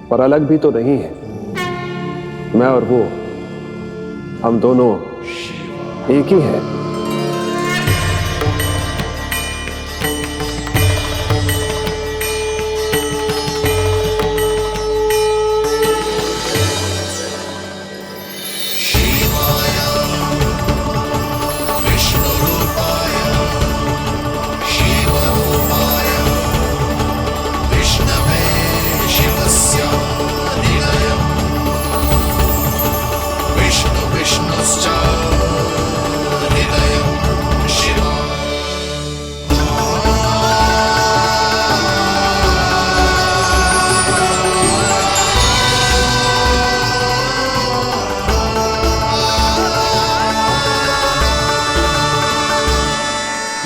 पर अलग भी तो नहीं है। मैं और वो, हम दोनों एक ही हैं।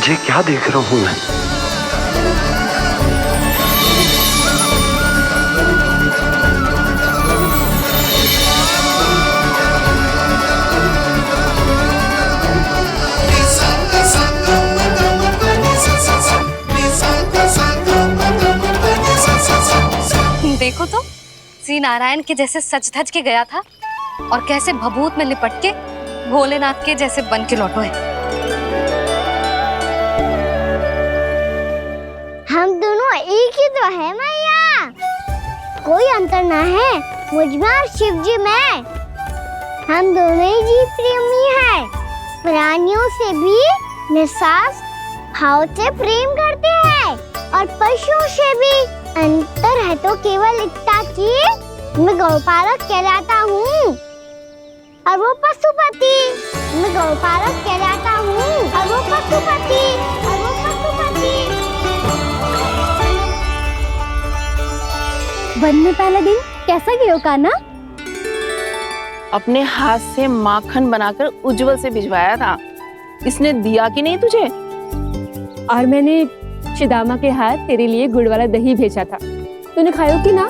ये क्या देख रहा हूं मैं? देखो तो, श्री नारायण के जैसे सज धज के गया था और कैसे भभूत में लिपट के भोलेनाथ के जैसे बन के लौटो है। हम दोनों एक ही तो है मैया, कोई अंतर ना है मुझमें और शिव जी में। हम दोनों ही जीव प्रेमी हैं, प्राणियों से भी निस्सास भाव से प्रेम करते हैं और पशुओं से भी। अंतर है तो केवल इतना कि मैं गौपालक कहलाता हूँ और वो पशुपति। मैं गौपालक कहलाता हूँ और वो पशुपति। वन में पहला दिन कैसा गया कान्हा? अपने हाथ से माखन बनाकर उज्जवल से भिजवाया था। इसने दिया कि नहीं तुझे? और मैंने शिदामा के हाथ तेरे लिए गुड़ वाला दही भेजा था, तूने खाया कि ना?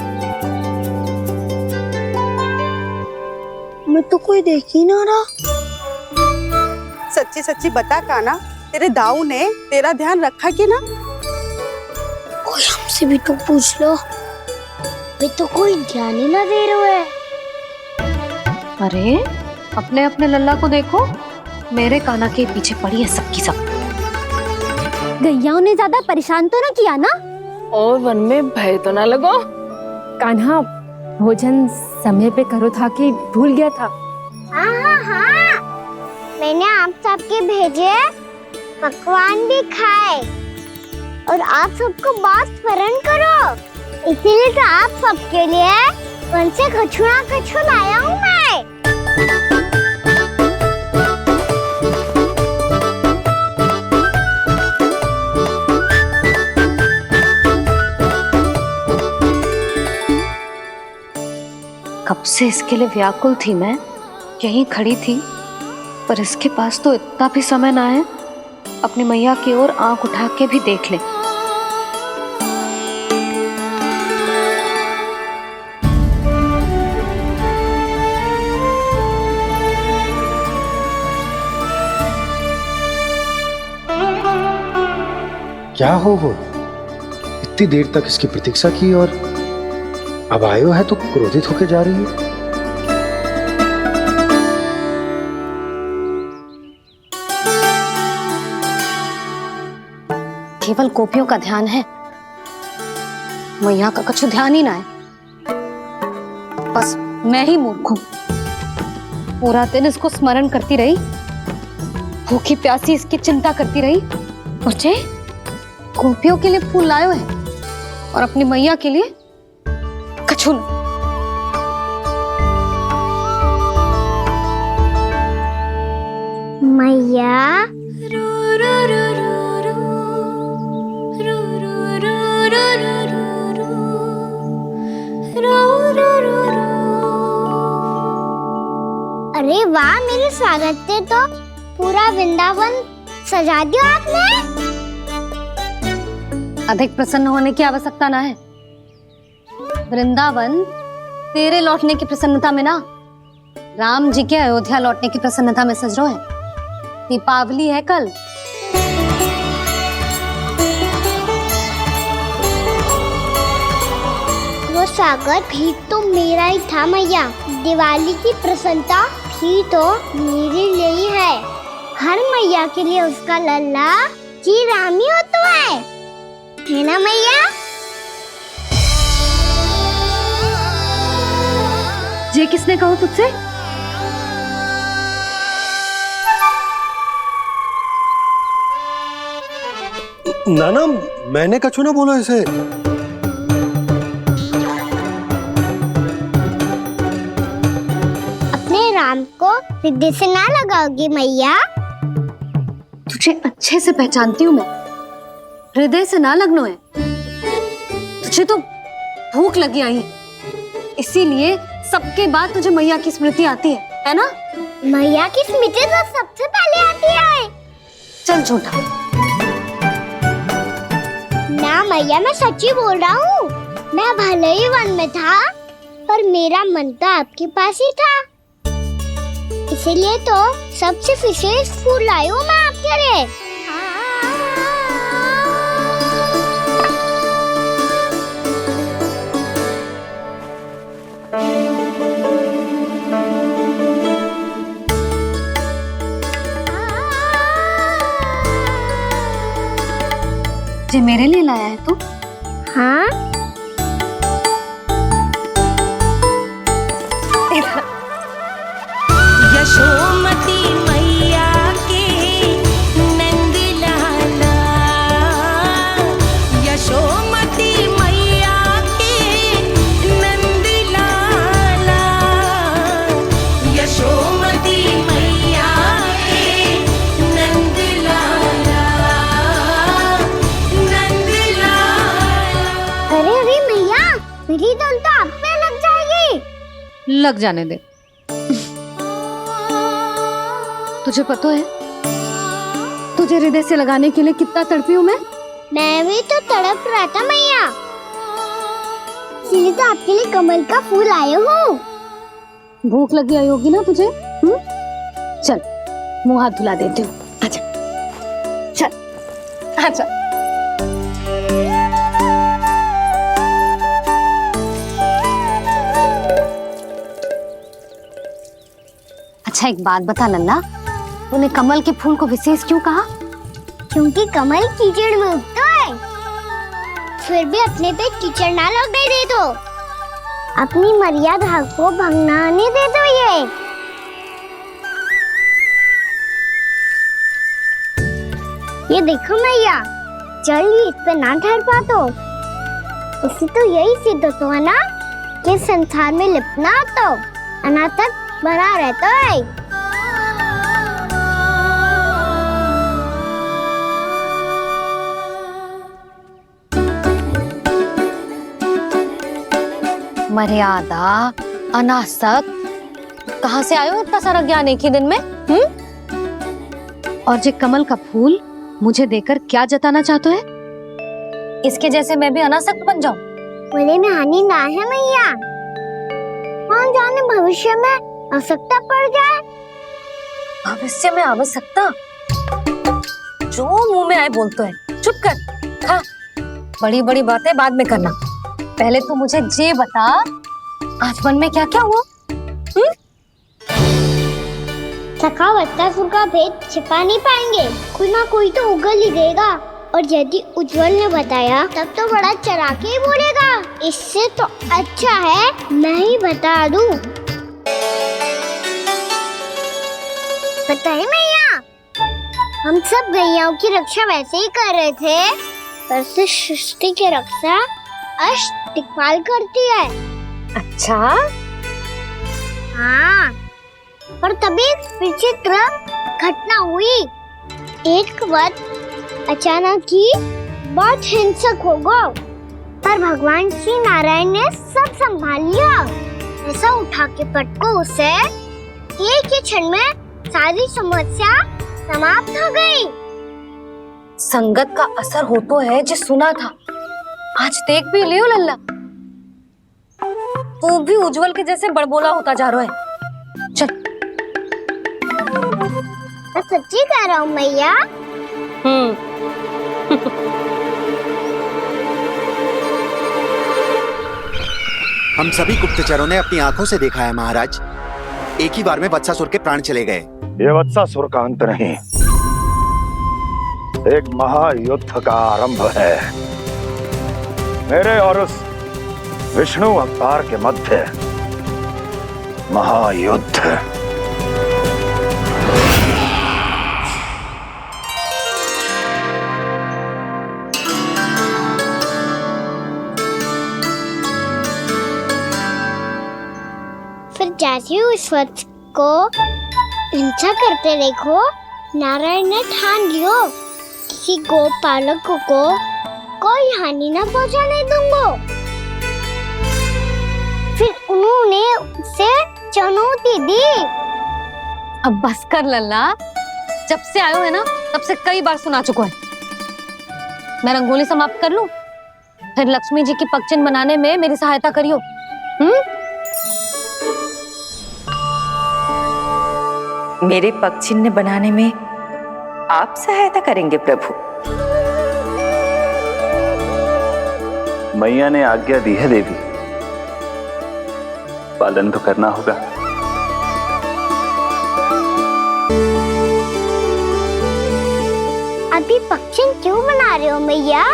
मैं तो कोई देख ही ना रहा। सच्ची सच्ची बता कान्हा, तेरे दाऊ ने तेरा ध्यान रखा कि ना? कोई हमसे भी तो पूछ लो, वे तो कोई ध्यान ही ना दे रहे है। अरे अपने अपने लल्ला को देखो, मेरे कान्हा के पीछे पड़ी है सबकी सब। गैयाओं ने ज्यादा परेशान तो ना किया ना? और वन में भय तो ना लगो? कान्हा भोजन समय पे करो था कि भूल गया था? हाँ, मैंने आप सबके भेजे पकवान भी खाए और आप सबको बात स्मरण करो, इसीलिए तो आप सबके लिए वन से कछु लाया हूँ मैं। कब से इसके लिए व्याकुल थी मैं, यहीं खड़ी थी, पर इसके पास तो इतना भी समय ना है अपनी मैया की ओर आंख उठा के भी देख ले। क्या हो वो? इतनी देर तक इसकी प्रतीक्षा की और अब आयो है तो क्रोधित होके जा रही है। केवल गोपियों का ध्यान है, मैया का कछु ध्यान ही ना है। बस मैं ही मूर्ख हूं, पूरा दिन इसको स्मरण करती रही, भूखी प्यासी इसकी चिंता करती रही, और जे गोपियों के लिए फूल लायो है और अपनी मैया के लिए कछु न। मैया अरे वाह, मेरे स्वागत से तो पूरा वृंदावन सजा दिया आपने। अधिक प्रसन्न होने की आवश्यकता ना है। वृंदावन तेरे लौटने की प्रसन्नता में ना, राम जी के अयोध्या लौटने की प्रसन्नता में सज रहा है। दीपावली है कल। वो स्वागत भी तो मेरा ही था मैया। दिवाली की प्रसन्नता भी तो मेरे लिए ही है। हर मैया के लिए उसका लल्ला जी रामी होता है ना मैया? ये किसने कहा तुझसे? नाना, मैंने कछु ना बोला इसे। अपने राम को हृदय से ना लगाओगी मैया? तुझे अच्छे से पहचानती हूँ मैं, हृदय से ना लगनो है। तुझे तो भूख लगी आई है, इसीलिए सबके बाद तुझे मैया की स्मृति आती है ना? मैया की स्मृति तो सबसे पहले आती है। चल छोटा। ना मैया, मैं सच्ची बोल रहा हूँ। मैं भले ही वन में था, पर मेरा मन तो आपके पास ही था। इसीलिए तो सबसे विशेष फूल लाई हूँ मैं आपके लिए। ये मेरे लिए लाया है तू? हाँ, यशोमती मैया के नंद लाला, यशोमती मैया के नंद लाला, यशोमती मैया के नंद लाला, नंद लाला। अरे अरे मैया, मेरी धुन तो आप पे लग जाएगी। लग जाने दे। तुझे पता है तुझे हृदय से लगाने के लिए कितना तड़पी हूँ मैं भी तो तड़प रहा था मैया, इसीलिए तो आपके लिए कमल का फूल आए हूँ। भूख लगी आई होगी ना तुझे? चल मुंह हाथ धुला देती हूँ। आजा चल आजा। अच्छा एक बात बता लल्ला, तूने कमल के फूल को विशेष क्यों कहा? क्योंकि कमल कीचड़ में उगता है, फिर भी अपने पे कीचड़ ना लगने दे दो। अपनी मर्यादा को भंग ना आने दे दो। ये देखो मैया, जल ही इस पे ना ठहर पा तो उसे तो यही सिद्ध होता है ना कि संसार में लिपना तो अनाथ तक बना रहता है। मर्यादा, अनासक, कहाँ से आयो इतना सारा ज्ञान एक ही दिन में? और ये कमल का फूल मुझे देकर क्या जताना चाहते है? इसके जैसे मैं भी अनासक्त बन जाऊं? बोले में हानि ना है मैया, कौन जाने भविष्य में आवश्यकता पड़ जाए। भविष्य में आवश्यकता? जो मुंह में आए बोलते हैं। चुप कर। हाँ, बड़ी बड़ी बातें बाद में करना, पहले तू मुझे ये बता आज मन में क्या क्या हुआ? सखावत्तासुर का भेद छिपा नहीं पाएंगे, कोई ना कोई तो उगल ही देगा। और यदि उज्जवल ने बताया तब तो बड़ा चढ़ा के ही बोलेगा। इससे तो अच्छा है मैं ही बता दूं। पता है मैया, हम सब गैयाओं की रक्षा वैसे ही कर रहे थे, पर से सृष्टि की रक्षा अष्टदिक्पाल करती है। अच्छा? हाँ, पर तभी विचित्र घटना हुई। एक वक्त अचानक ही बहुत हिंसक हो गया, पर भगवान श्री नारायण ने सब संभाल लिया। ऐसा उठा के पटको उसे, एक ही क्षण में सारी समस्या समाप्त हो गई। संगत का असर हो तो है जो सुना था, आज देख भी लियो लल्ला, तू भी उज्जवल के जैसे बड़बोला होता जा रहा है। चल। मैं सच्ची कह रहा हूँ मैया। हम सभी गुप्तचरों ने अपनी आंखों से देखा है महाराज, एक ही बार में वत्सासुर के प्राण चले गए। ये वत्सासुर का अंत नहीं, एक महायुद्ध का आरंभ है। मेरे और उस विष्णु अवतार के मध्य महायुद्ध। फिर जैसे उस वक्त को हिंसा करते देखो, नारायण ने ठान लियो किसी गोपालक को कोई हानि न पहुंचाने दूंगा। फिर उन्होंने उसे चुनौती दी। अब बस कर लल्ला, जब से आयो है ना तब से कई बार सुना चुका है। मैं रंगोली समाप्त कर लूं, फिर लक्ष्मी जी की पगचिन बनाने में मेरी सहायता करियो। मेरे पगचिन्ह बनाने में आप सहायता करेंगे प्रभु? मैया ने आज्ञा दी है देवी, पालन तो करना होगा। अभी पगचिन क्यों बना रहे हो मैया?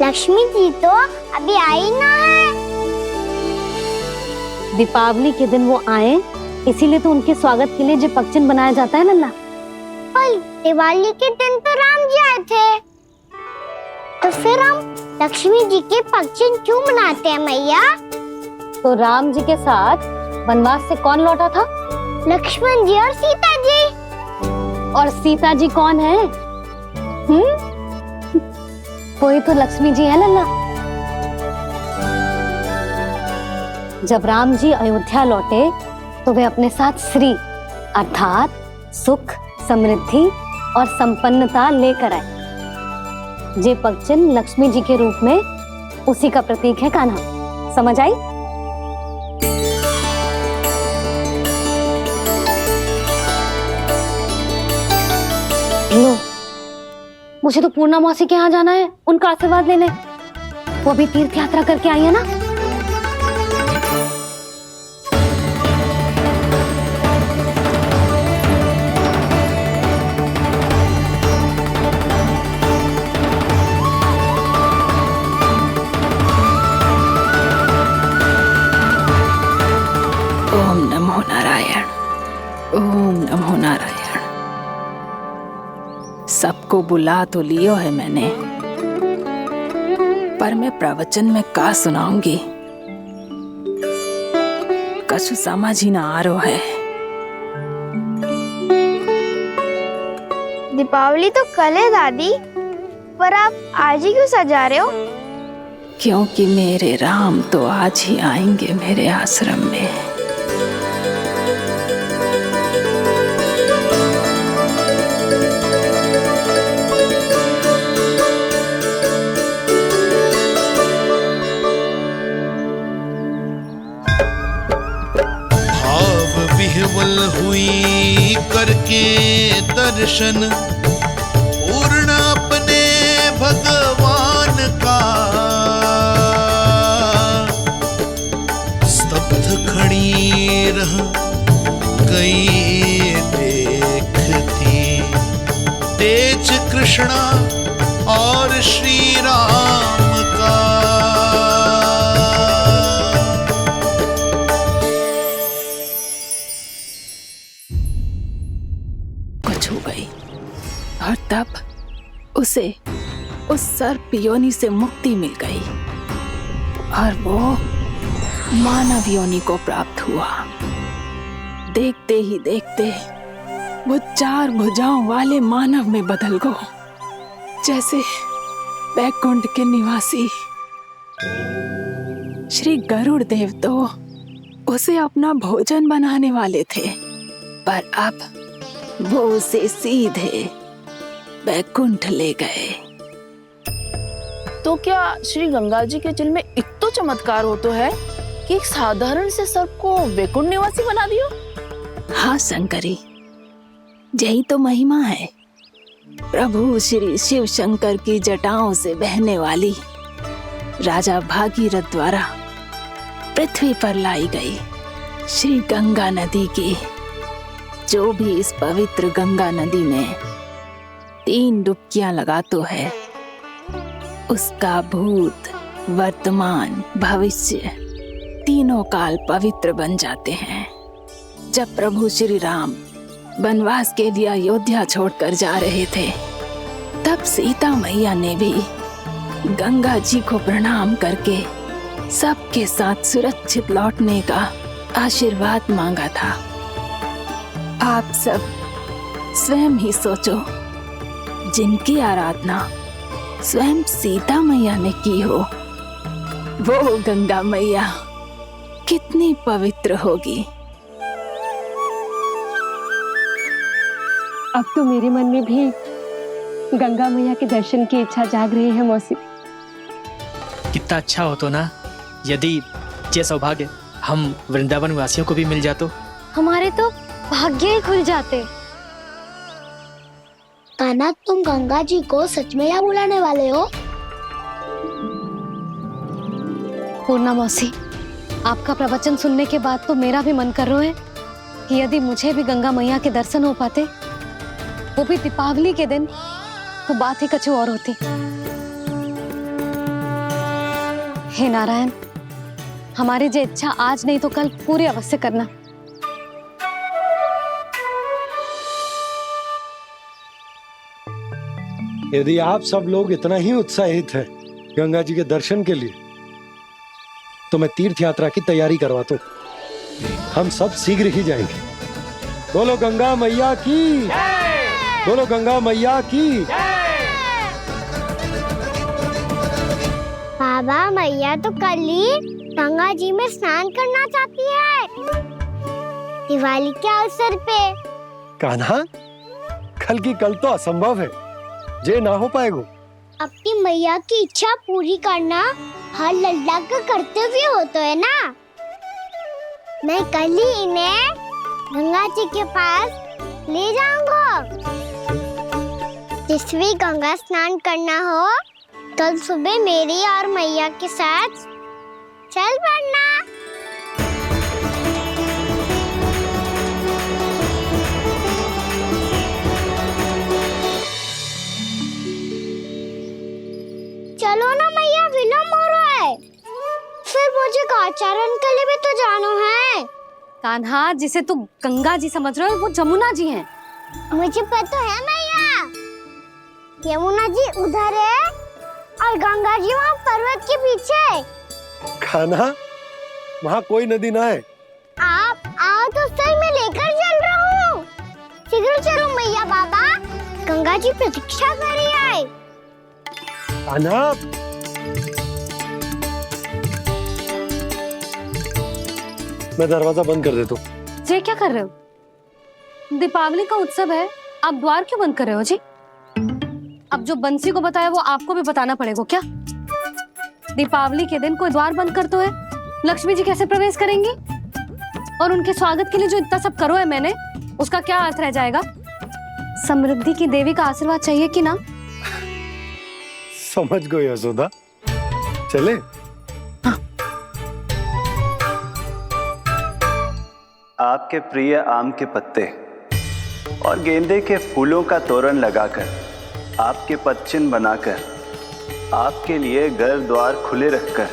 लक्ष्मी जी तो अभी आई ना है। दीपावली के दिन वो आए, इसीलिए तो उनके स्वागत के लिए जो पगचिन बनाया जाता है लल्ला। पर दिवाली के दिन तो राम जी आए थे, तो फिर हम लक्ष्मी जी के पगचिन क्यों बनाते हैं मैया? तो राम जी के साथ वनवास से कौन लौटा था? लक्ष्मण जी और सीता जी। और सीता जी कौन है? वही तो लक्ष्मी जी है लल्ला। जब राम जी अयोध्या लौटे तो वे अपने साथ श्री अर्थात सुख, समृद्धि और संपन्नता लेकर आए। जे पगचिन लक्ष्मी जी के रूप में उसी का प्रतीक है कान्हा। समझ आई? लो, मुझे तो पूर्णा मौसी के यहाँ जाना है, उनका आशीर्वाद लेने। वो भी तीर्थ यात्रा करके आई है ना। ओम नमो नारायण, ओम नमो नारायण। सबको बुला तो लियो है मैंने, पर मैं प्रवचन में का सुनाऊंगी, कछु समझ ही ना आ रहा है। दीपावली तो कल है दादी, पर आप आज ही क्यों सजा रहे हो? क्योंकि मेरे राम तो आज ही आएंगे मेरे आश्रम में। विह्वल हुई करके दर्शन, पूर्ण अपने भगवान का, स्तब्ध खड़ी रह गई देखती तेज कृष्णा और श्री राम का। छू गई और तब उसे उस सर्प योनि से मुक्ति मिल गई और वो मानव योनि को प्राप्त हुआ। देखते ही देखते वो 4 भुजाओं वाले मानव में बदल गो, जैसे बैकुंठ के निवासी श्री गरुड़ देव तो उसे अपना भोजन बनाने वाले थे, पर अब वो उसे सीधे बैकुंठ ले गए। तो क्या श्री गंगा जी के जल में इतना चमत्कार हो तो है कि एक साधारण से सर्प को वैकुंठ निवासी बना दियो? हाँ शंकरी, यही तो महिमा है। प्रभु श्री शिव शंकर की जटाओं से बहने वाली राजा भागीरथ द्वारा पृथ्वी पर लाई गई श्री गंगा नदी की। जो भी इस पवित्र गंगा नदी में 3 डुबकियां लगातो है, उसका भूत, वर्तमान, भविष्य तीनों काल पवित्र बन जाते हैं। जब प्रभु श्री राम वनवास के लिए अयोध्या छोड़कर जा रहे थे, तब सीता मैया ने भी गंगा जी को प्रणाम करके सबके साथ सुरक्षित लौटने का आशीर्वाद मांगा था। आप सब स्वयं ही सोचो, जिनकी आराधना स्वयं सीता मैया ने की हो, वो गंगा मैया कितनी पवित्र होगी। अब तो मेरे मन में भी गंगा मैया के दर्शन की इच्छा जाग रही है मौसी। कितना अच्छा हो तो ना, यदि ये सौभाग्य हम वृंदावन वासियों को भी मिल जातो। हमारे तो भाग्य ही खुल जाते। कान्हा, तुम गंगा जी को सच में यहाँ बुलाने वाले हो? पूर्णा मौसी, आपका प्रवचन सुनने के बाद तो मेरा भी मन कर रहा है कि यदि मुझे भी गंगा मैया के दर्शन हो पाते, वो भी दीपावली के दिन, तो बात ही कुछ और होती। हे नारायण, हमारी जो इच्छा आज नहीं तो कल पूरी अवश्य करना। यदि आप सब लोग इतना ही उत्साहित हैं गंगा जी के दर्शन के लिए, तो मैं तीर्थ यात्रा की तैयारी करवाता हूँ। हम सब शीघ्र ही जाएंगे। बोलो गंगा मैया की, बोलो गंगा मैया की। बाबा, मैया तो कल ही गंगा जी में स्नान करना चाहती है, दिवाली के अवसर पे। कान्हा, कल की कल तो असंभव है, जे ना हो पाएगा। अपनी मैया की इच्छा पूरी करना हर लल्ला का कर्तव्य होता है ना। मैं कल ही इन्हें गंगा जी के पास ले जाऊंगा। जिस भी गंगा स्नान करना हो, कल सुबह मेरी और मैया के साथ चल पड़ना। चलो ना मैया, विलम्ब हो रहा है। फिर मुझे आचरण के लिए भी तो जाना है। कान्हा, जिसे तू गंगा जी समझ रहे हो, वो जमुना जी हैं। मुझे पता है मैया, यमुना जी उधर है और गंगा जी वहाँ पर्वत के पीछे। कान्हा, वहाँ कोई नदी ना है। आप आओ तो सही, मैं लेकर चल रहा हूँ। शीघ्र चलो मैया। बाबा, गंगा जी प्रतीक्षा कर रही है। कान्हा, मैं दरवाजा बंद कर देता हूँ। ये क्या कर रहे हो? दीपावली का उत्सव है, आप द्वार क्यों बंद कर रहे हो जी? अब जो बंसी को बताया वो आपको भी बताना पड़ेगा क्या? दीपावली के दिन कोई द्वार बंद कर तो है, लक्ष्मी जी कैसे प्रवेश करेंगी? और उनके स्वागत के लिए जो इतना सब करो है मैंने, उसका क्या अर्थ रह जाएगा? समृद्धि की देवी का आशीर्वाद चाहिए कि ना? समझ गई यशोदा, चले। हाँ। आपके प्रिय आम के पत्ते और गेंदे के फूलों का तोरण लगाकर, आपके पदचिन्ह बनाकर, आपके लिए घर द्वार खुले रखकर,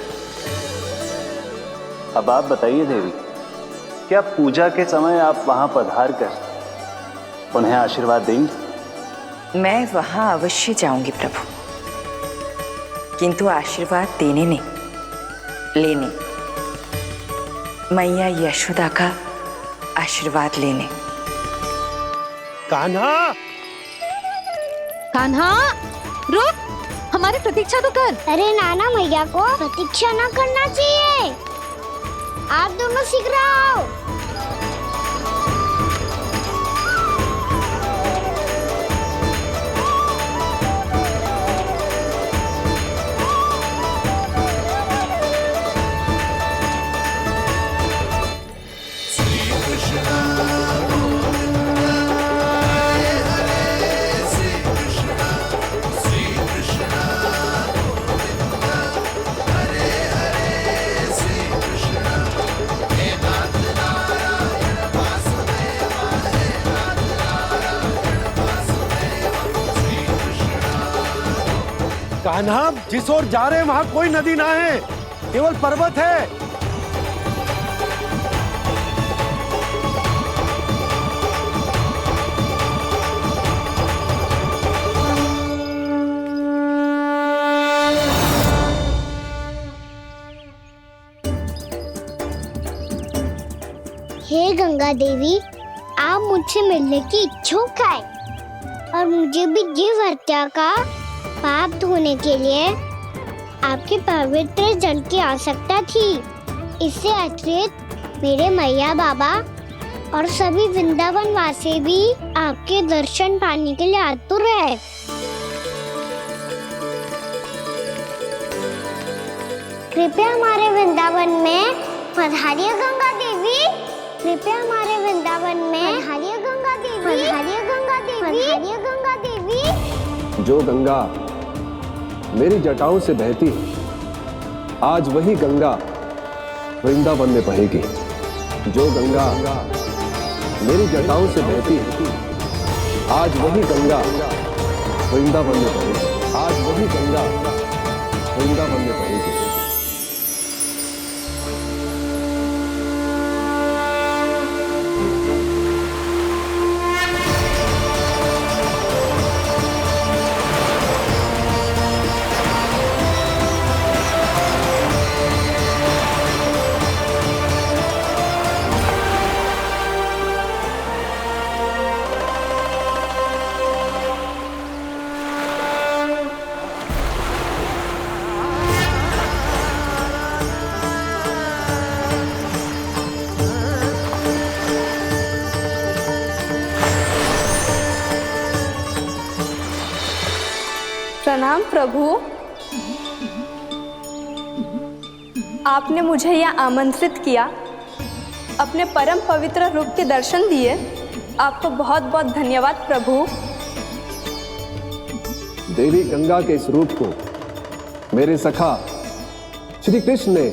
अब आप बताइए देवी, क्या पूजा के समय आप वहां पधार कर उन्हें आशीर्वाद देंगी? मैं वहां अवश्य जाऊंगी प्रभु, किंतु आशीर्वाद देने नहीं, लेने, मैया यशोदा का आशीर्वाद लेने। कान्हा, कान्हा, रुक, हमारी प्रतीक्षा तो कर। अरे नाना, मैया को प्रतीक्षा ना करना चाहिए। आप दोनों शीघ्र आओ। कान्हा, जिस ओर जा रहे हैं वहां कोई नदी ना है, केवल पर्वत है। हे गंगा देवी, आप मुझसे मिलने की इच्छुक है और मुझे भी जीव हत्या का पाप धोने के लिए आपके पवित्र जल की आवश्यकता थी। इससे अतिरिक्त मेरे मैया बाबा और सभी वृंदावन वासी भी आपके दर्शन पाने के लिए आतुर है। कृपया हमारे वृंदावन में पधारिए गंगा देवी। कृपया हमारे वृंदावन में पधारिए गंगा देवी। पधारिए गंगा देवी। पधारिए गंगा देवी। जो गंगा मेरी जटाओं से बहती है, आज वही गंगा वृंदावन में बहेगी। जो गंगा मेरी जटाओं से बहती है, आज वही गंगा वृंदावन में बहेगी। आज वही गंगा वृंदावन में बहेगी। प्रणाम प्रभु। आपने मुझे यह आमंत्रित किया, अपने परम पवित्र रूप के दर्शन दिए। आपको बहुत बहुत धन्यवाद प्रभु। देवी गंगा के इस रूप को मेरे सखा श्री कृष्ण ने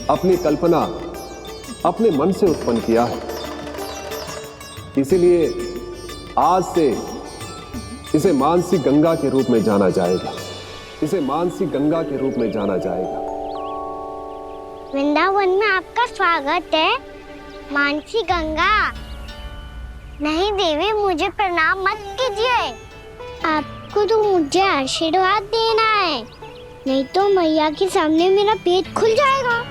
अपनी कल्पना अपने मन से उत्पन्न किया है। इसीलिए आज से इसे मानसी गंगा के रूप में जाना जाएगा। इसे मानसी गंगा के रूप में जाना जाएगा। वृंदावन में आपका स्वागत है मानसी गंगा। नहीं देवी, मुझे प्रणाम मत कीजिए। आपको तो मुझे आशीर्वाद देना है, नहीं तो मैया के सामने मेरा पेट खुल जाएगा।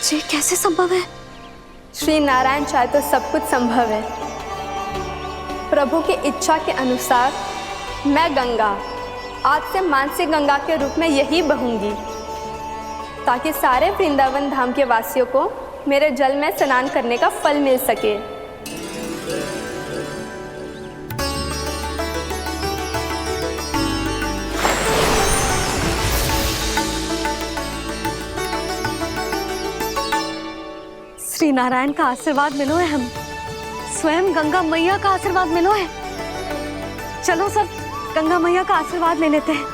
ये कैसे संभव है? श्री नारायण चाहे तो सब कुछ संभव है। प्रभु की इच्छा के अनुसार मैं गंगा आज से मानसी गंगा के रूप में यही बहूंगी, ताकि सारे वृंदावन धाम के वासियों को मेरे जल में स्नान करने का फल मिल सके। श्री नारायण का आशीर्वाद मिलो है, हम स्वयं गंगा मैया का आशीर्वाद मिलो है। चलो सब गंगा मैया का आशीर्वाद ले लेते हैं,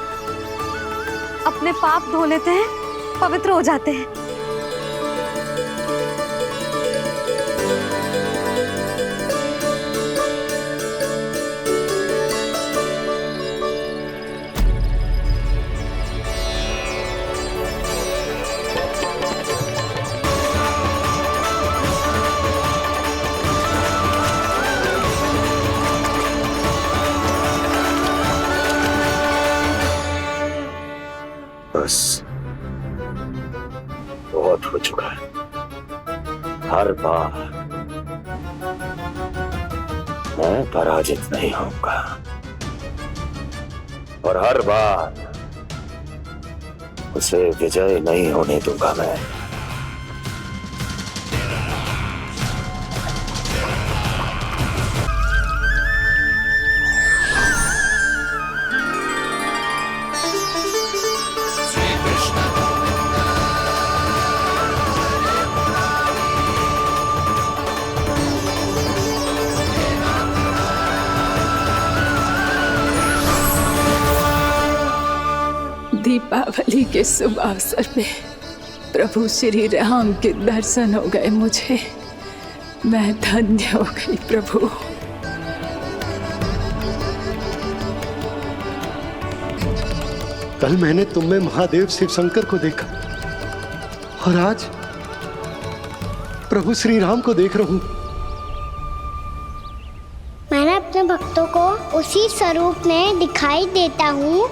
अपने पाप धो लेते हैं, पवित्र हो जाते हैं। बस बहुत हो चुका है। हर बार मैं पराजित नहीं होऊंगा और हर बार उसे विजय नहीं होने दूंगा मैं। दीपावली के शुभ अवसर पे प्रभु श्री राम के दर्शन हो गए मुझे। मैं धन्य हो गई प्रभु। कल मैंने तुम में महादेव शिव शंकर को देखा और आज प्रभु श्री राम को देख रहा हूं। मैंने अपने भक्तों को उसी स्वरूप में दिखाई देता हूँ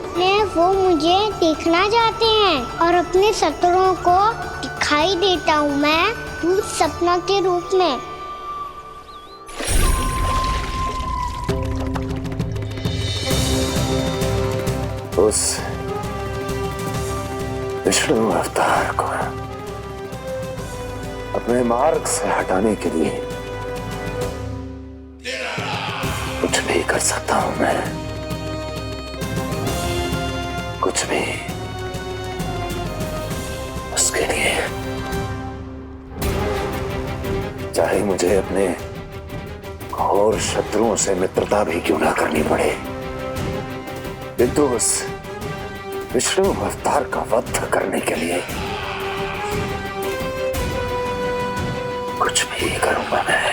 वो मुझे देखना चाहते हैं और अपने शत्रुओं को दिखाई देता हूँ मैं भूत सपना के रूप में। उस विष्णु अवतार को अपने मार्ग से हटाने के लिए कुछ भी कर सकता हूं मैं, कुछ भी। उसके लिए चाहे मुझे अपने घोर शत्रुओं से मित्रता भी क्यों ना करनी पड़े, किंतु उस विष्णु अवतार का वध करने के लिए कुछ भी करूंगा मैं।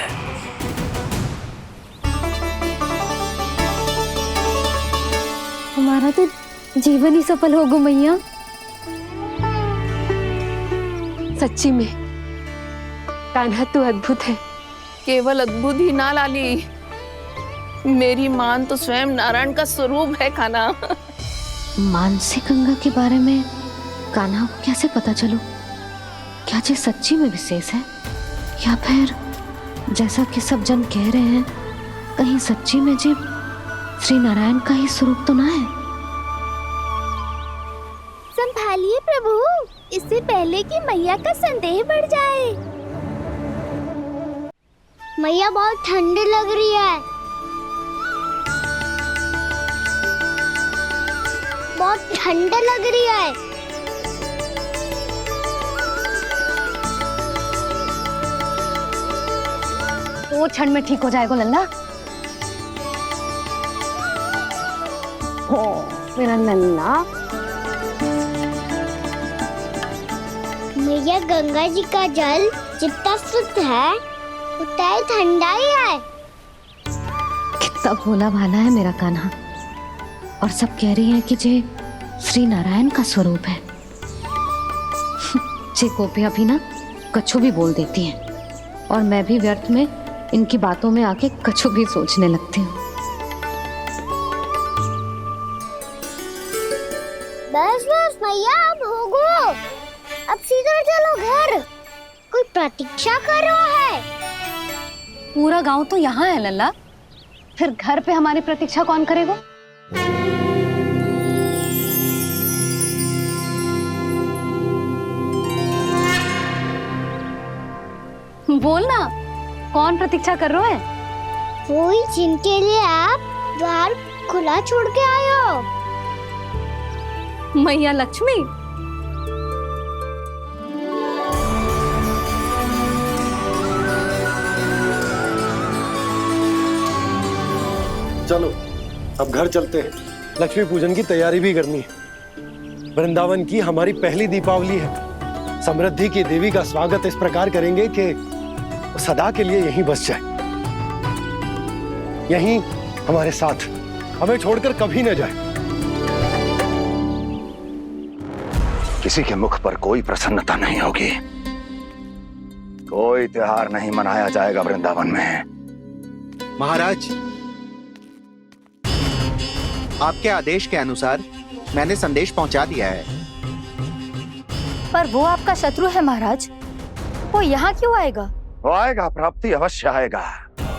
हमारा तो जीवन ही सफल हो गो मैया। सच्ची में कान्हा तू अद्भुत है। केवल अद्भुत ही ना लाली, मेरी मान तो स्वयं नारायण का स्वरूप है कान्हा। मानसी गंगा के बारे में कान्हा को कैसे पता चलो? क्या ये सच्ची में विशेष है या फिर जैसा कि सब जन कह रहे हैं कहीं सच्ची में जी श्री नारायण का ही स्वरूप तो ना है? संभालिए प्रभु, इससे पहले कि मैया का संदेह बढ़ जाए। मैया बहुत ठंडी लग रही है, बहुत ठंडा लग रही है। वो क्षण में ठीक हो जाएगा लल्ला। हो मेरा लल्ला। मैया गंगा जी का जल जितना शुद्ध है उतना ही ठंडा ही है। कितना भोला भाला है मेरा कान्हा। और सब कह रही हैं कि ये श्री नारायण का स्वरूप है। जे गोपियां भी ना कछु भी बोल देती हैं और मैं भी व्यर्थ में इनकी बातों में आके कछु भी सोचने लगती हूँ। बस बस मैया, अब होगो, अब सीधा चलो घर। कोई प्रतीक्षा कर रहा है। पूरा गांव तो यहाँ है लल्ला, फिर घर पे हमारी प्रतीक्षा कौन करेगा? बोलना, कौन प्रतीक्षा कर रहे हैं? वही जिनके लिए आप द्वार खुला छोड़ के आए हो। मैया लक्ष्मी। चलो अब घर चलते हैं। लक्ष्मी पूजन की तैयारी भी करनी है। वृंदावन की हमारी पहली दीपावली है। समृद्धि की देवी का स्वागत इस प्रकार करेंगे कि सदा के लिए यहीं बस जाए, यहीं हमारे साथ, हमें छोड़कर कभी न जाए। किसी के मुख पर कोई प्रसन्नता नहीं होगी, कोई त्योहार नहीं मनाया जाएगा वृंदावन में। महाराज, आपके आदेश के अनुसार मैंने संदेश पहुंचा दिया है। पर वो आपका शत्रु है महाराज, वो यहाँ क्यों आएगा? वो आएगा, प्राप्ति अवश्य आएगा।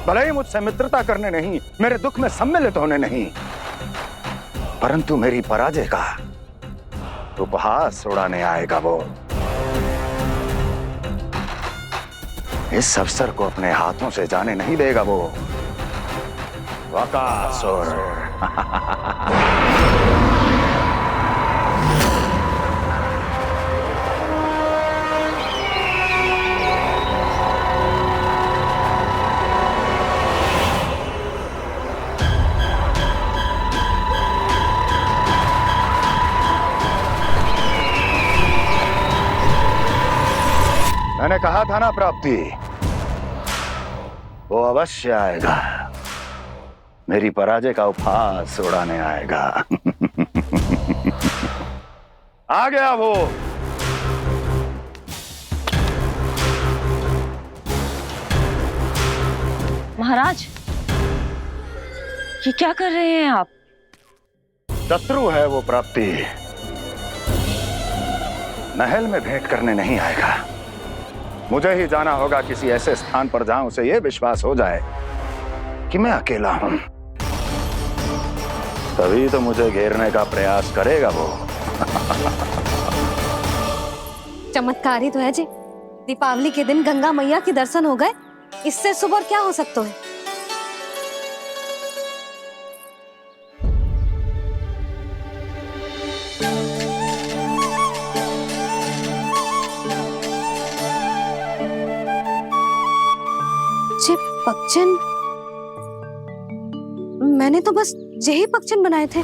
भले ही मुझसे मित्रता करने नहीं, मेरे दुख में सम्मिलित होने नहीं, परंतु मेरी पराजय का उपहास उड़ाने आएगा वो। इस अवसर को अपने हाथों से जाने नहीं देगा वो। वकासुर। मैंने कहा था ना प्राप्ति, वो अवश्य आएगा, मेरी पराजय का उपहास उड़ाने आएगा। आ गया वो। महाराज, ये क्या कर रहे हैं आप? शत्रु है वो प्राप्ति, महल में भेंट करने नहीं आएगा। मुझे ही जाना होगा किसी ऐसे स्थान पर जहां उसे यह विश्वास हो जाए कि मैं अकेला हूं, तभी तो मुझे घेरने का प्रयास करेगा वो। चमत्कार ही तो है जी, दीपावली के दिन गंगा मैया के दर्शन हो गए, इससे शुभ और क्या हो सकता है। जे पक्षन, मैंने तो बस यही पक्षन बनाए थे,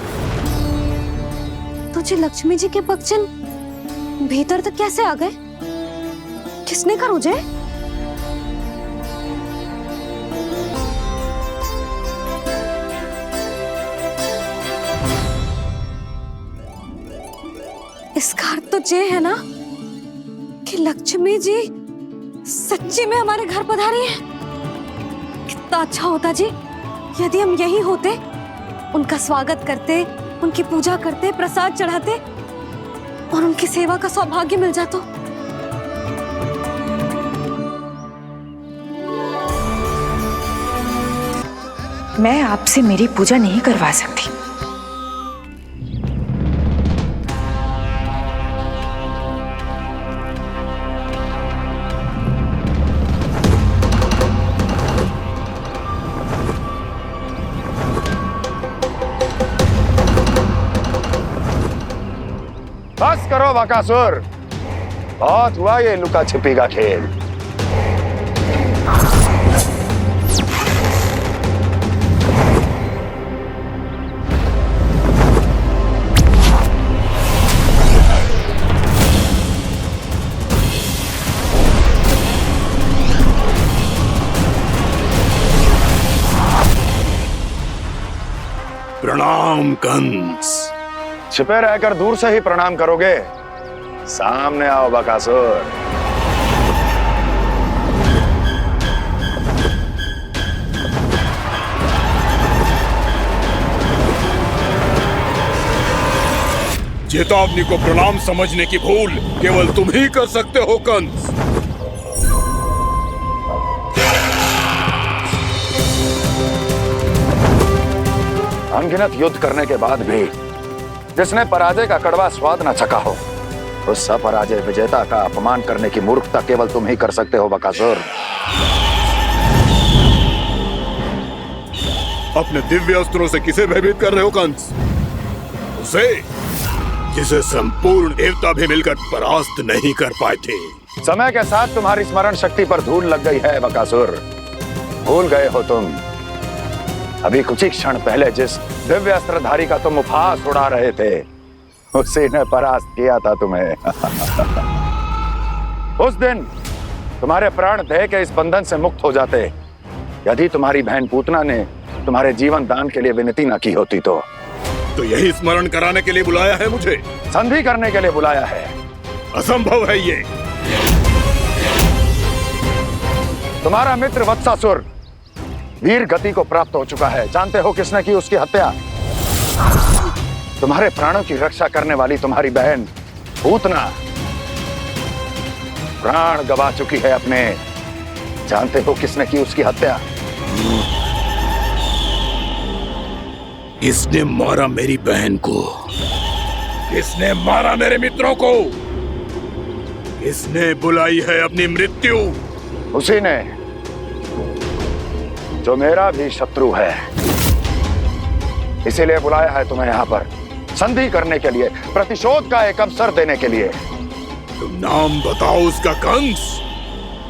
तो जे लक्ष्मी जी के पक्षन भीतर तक कैसे आ गए? किसने करो जे? इसका अर्थ तो ये है ना कि लक्ष्मी जी सच्ची में हमारे घर पधारी है। कितना अच्छा होता जी यदि हम यही होते, उनका स्वागत करते, उनकी पूजा करते, प्रसाद चढ़ाते और उनकी सेवा का सौभाग्य मिल जाता। मैं आपसे मेरी पूजा नहीं करवा सकती। बस करो बकासुर, बहुत हुआ ये लुका छिपी का खेल। प्रणाम कंस। छिपे रहकर दूर से ही प्रणाम करोगे? सामने आओ बकासुर। चेतावनी को प्रणाम समझने की भूल केवल तुम ही कर सकते हो कंस। अनगिनत युद्ध करने के बाद भी जिसने पराजय का कड़वा स्वाद न चखा हो, उस अपराजय विजेता का अपमान करने की मूर्खता केवल तुम ही कर सकते हो बकासुर। अपने दिव्य अस्त्रों से किसे भयभीत कर रहे हो कंस? उसे जिसे संपूर्ण देवता भी मिलकर परास्त नहीं कर पाए थे। समय के साथ तुम्हारी स्मरण शक्ति पर धूल लग गई है बकासुर। भूल गए हो तुम अभी कुछ ही क्षण पहले जिस दिव्य अस्त्रधारी का तुम उपहास उड़ा रहे थे, उसी ने परास्त किया था तुम्हें। उस दिन तुम्हारे प्राण देह के इस बंधन से मुक्त हो जाते यदि तुम्हारी बहन पूतना ने तुम्हारे जीवन दान के लिए विनती न की होती तो यही स्मरण कराने के लिए बुलाया है मुझे? संधि करने के लिए बुलाया है। असंभव है ये। तुम्हारा मित्र वत्सासुर वीर गति को प्राप्त हो चुका है। जानते हो किसने की उसकी हत्या? तुम्हारे प्राणों की रक्षा करने वाली तुम्हारी बहन पूतना प्राण गवा चुकी है अपने। जानते हो किसने की उसकी हत्या? किसने मारा मेरी बहन को? किसने मारा मेरे मित्रों को? किसने बुलाई है अपनी मृत्यु? उसी ने जो मेरा भी शत्रु है। इसीलिए बुलाया है तुम्हें यहाँ पर संधि करने के लिए, प्रतिशोध का एक अवसर देने के लिए। तुम नाम बताओ उसका कंस।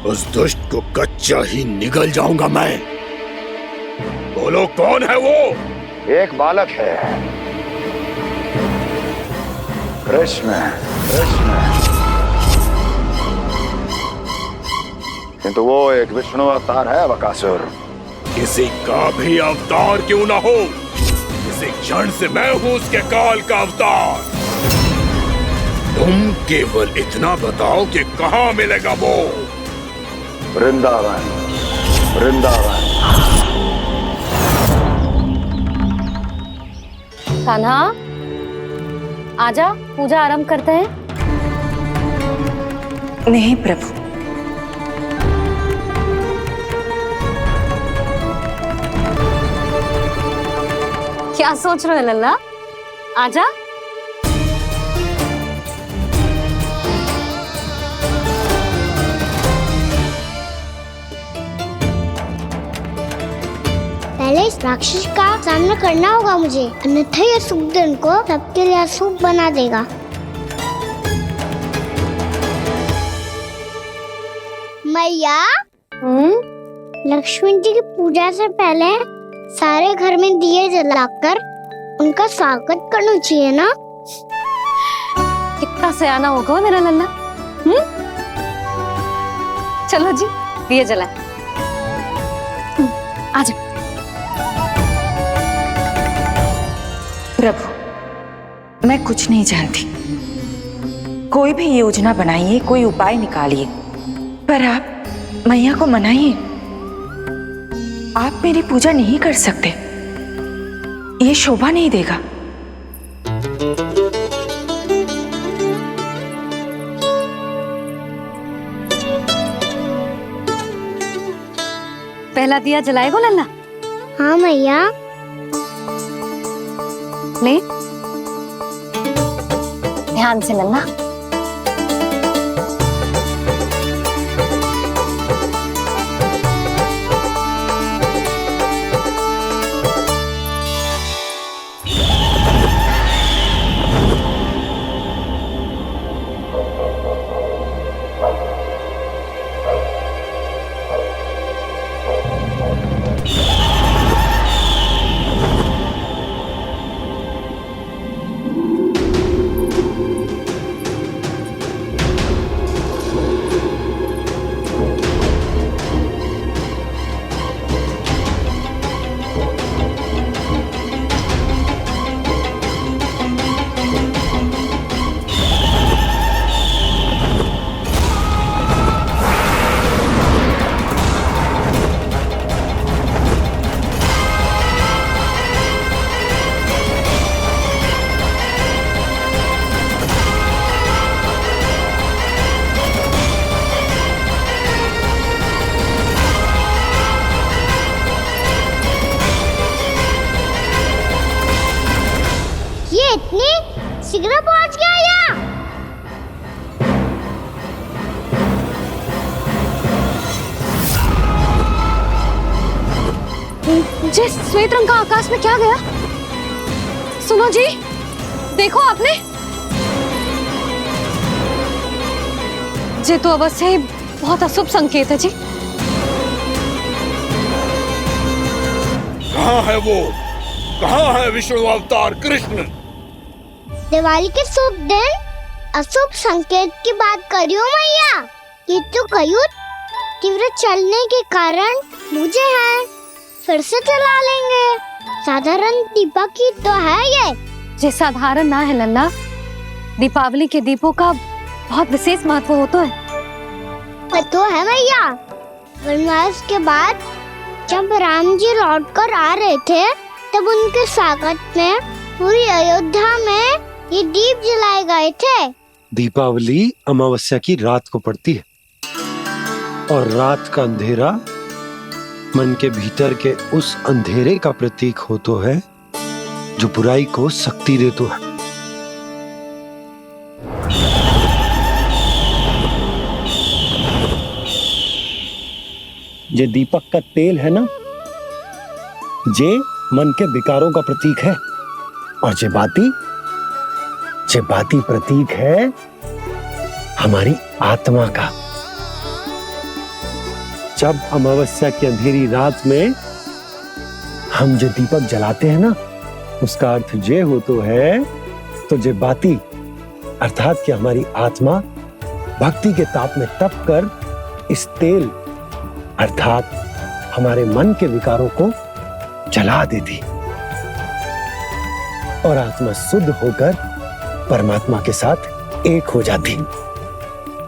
उस दुष्ट को कच्चा ही निगल जाऊंगा मैं। बोलो कौन है वो? एक बालक है, कृष्ण। कृष्ण किंतु वो एक विष्णु अवतार है बकासुर। किसी का भी अवतार क्यों ना हो, इसी क्षण से मैं हूं उसके काल का अवतार। तुम केवल इतना बताओ कि कहां मिलेगा वो। वृंदावन, वृंदावन। कान्हा, आजा, पूजा आरंभ करते हैं। नहीं प्रभु, क्या सोच रहे हो लल्ला? आजा। पहले इस राक्षस का सामना करना होगा मुझे, अन्यथा ये शुभ दिन को सबके लिए अशुभ बना देगा। मैया, लक्ष्मी जी की पूजा से पहले सारे घर में दिए जलाकर उनका स्वागत करना चाहिए ना। कितना सयाना होगा मेरा लल्ला। चलो जी, दिए जलाए। आजा। प्रभु, मैं कुछ नहीं जानती। कोई भी योजना बनाइए, कोई उपाय निकालिए, पर आप मैया को मनाइए। आप मेरी पूजा नहीं कर सकते, ये शोभा नहीं देगा। पहला दिया जलाएगो लल्ला? हाँ मैया। ले, ध्यान से लल्ला। शीघ्र पहुंच गया यहाँ। जे श्वेत रंग का आकाश में क्या गया? सुनो जी, देखो आपने, जे तो अवश्य ही बहुत अशुभ संकेत है जी। कहाँ है वो? कहाँ है विष्णु अवतार कृष्ण? दिवाली के शुभ दिन अशुभ संकेत की बात कर रही हूँ मैया। ये तो कयूत तीव्र चलने के कारण मुझे है, फिर से चला लेंगे। साधारण दीपक ही तो है ये साधारण ना है लल्ला, दीपावली के दीपों का बहुत विशेष महत्व होता है। तो है मैया, वनवास के बाद जब राम जी लौट कर आ रहे थे तब उनके स्वागत में पूरी अयोध्या में ये दीप जलाए गए थे। दीपावली अमावस्या की रात को पड़ती है और रात का अंधेरा मन के भीतर के उस अंधेरे का प्रतीक हो तो है जो बुराई को शक्ति दे तो है। ये दीपक का तेल है ना, जे मन के विकारों का प्रतीक है, और जे बाती प्रतीक है हमारी आत्मा का। जब अमावस्या की अंधेरी रात में हम जो दीपक जलाते हैं ना, उसका अर्थ ये हो तो है, तो जे बाती अर्थात कि हमारी आत्मा भक्ति के ताप में तप कर इस तेल अर्थात हमारे मन के विकारों को जला देती और आत्मा शुद्ध होकर परमात्मा के साथ एक हो जाती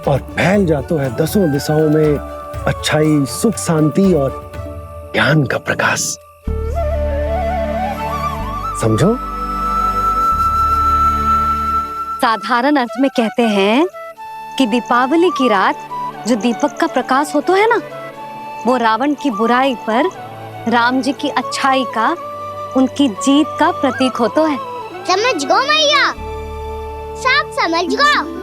और फैल जाता है दसों दिशाओं में अच्छाई, सुख, शांति और ज्ञान का प्रकाश। समझो? साधारण अर्थ में कहते हैं कि दीपावली की रात जो दीपक का प्रकाश होता है ना, वो रावण की बुराई पर राम जी की अच्छाई का, उनकी जीत का प्रतीक होता है। समझ गो मैया, सब समझ गो।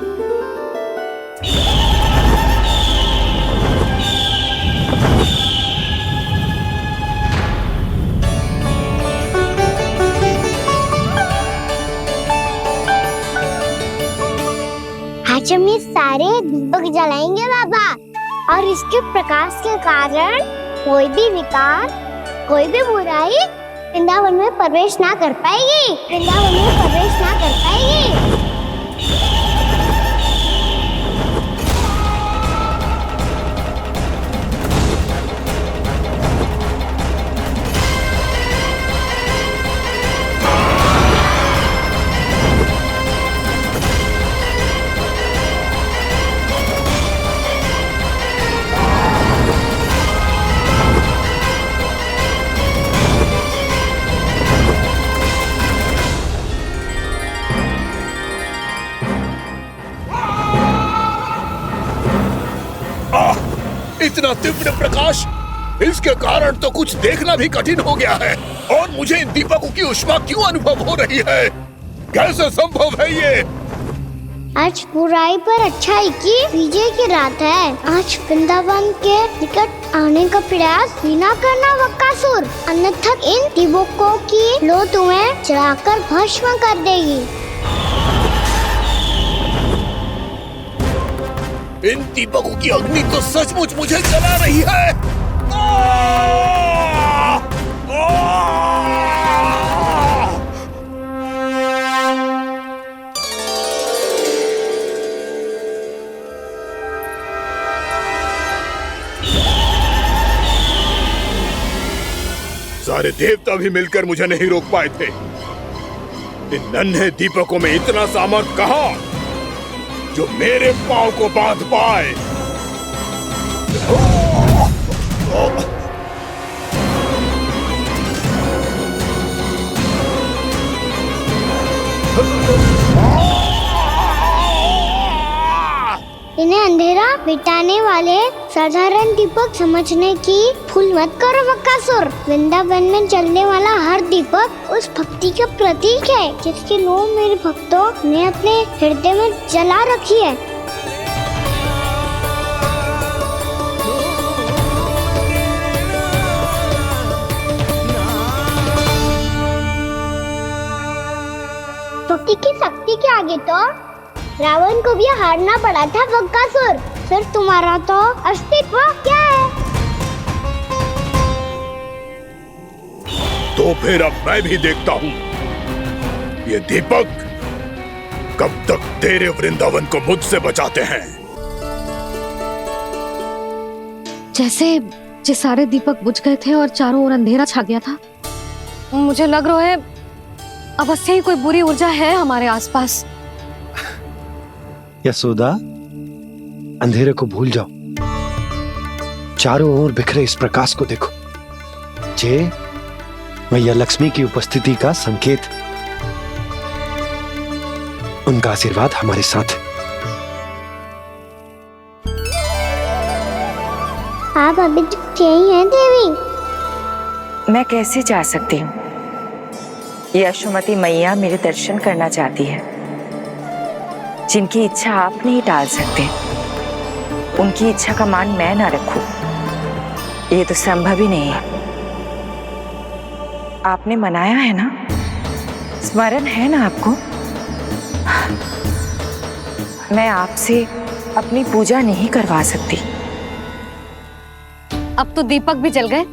आज हम ये सारे दीपक जलाएंगे बाबा, और इसके प्रकाश के कारण कोई भी विकार, कोई भी बुराई वृंदावन में प्रवेश ना कर पाएगी, वृंदावन में प्रवेश ना कर पाएगी। इतना तीव्र प्रकाश, इसके कारण तो कुछ देखना भी कठिन हो गया है। और मुझे इन दीपकों की ऊष्मा क्यों अनुभव हो रही है? कैसे संभव है ये? आज बुराई पर अच्छाई की विजय की रात है। आज वृंदावन के निकट आने का प्रयास भी ना करना बकासुर, अन्यथा इन दीपकों की लो तुम्हें जलाकर भस्म कर देगी। इन दीपकों की अग्नि तो सचमुच मुझे जला रही है। सारे देवता भी मिलकर मुझे नहीं रोक पाए थे। इन नन्हे दीपकों में इतना सामर्थ्य कहां जो मेरे पांव को बांध पाए। इन्हें अंधेरा मिटाने वाले साधारण दीपक समझने की भूल मत करो बकासुर। वृंदावन में जलने वाला हर दीपक उस भक्ति का प्रतीक है जिसकी लो मेरे भक्तों ने अपने हृदय में जला रखी है। भक्ति की शक्ति के आगे तो रावण को भी हारना पड़ा था बकासुर। सिर्फ तुम्हारा तो अस्तित्व क्या है? तो फिर अब मैं भी देखता हूँ ये दीपक कब तक तेरे वृंदावन को मुझसे बचाते हैं। जैसे ये सारे दीपक बुझ गए थे और चारों ओर अंधेरा छा गया था, मुझे लग रहा है अवश्य ही कोई बुरी ऊर्जा है हमारे आसपास। यशोदा, अंधेरे को भूल जाओ, चारों ओर बिखरे इस प्रकाश को देखो। जे मैया लक्ष्मी की उपस्थिति का संकेत, उनका आशीर्वाद हमारे साथ। आप अभी तक यही हैं देवी? मैं कैसे जा सकती हूँ? यशोमती मैया मेरे दर्शन करना चाहती है। जिनकी इच्छा आप नहीं टाल सकते, उनकी इच्छा का मान मैं ना रखूं, ये तो संभव ही नहीं है। आपने मनाया है ना, स्मरण है ना आपको? मैं आपसे अपनी पूजा नहीं करवा सकती। अब तो दीपक भी जल गए,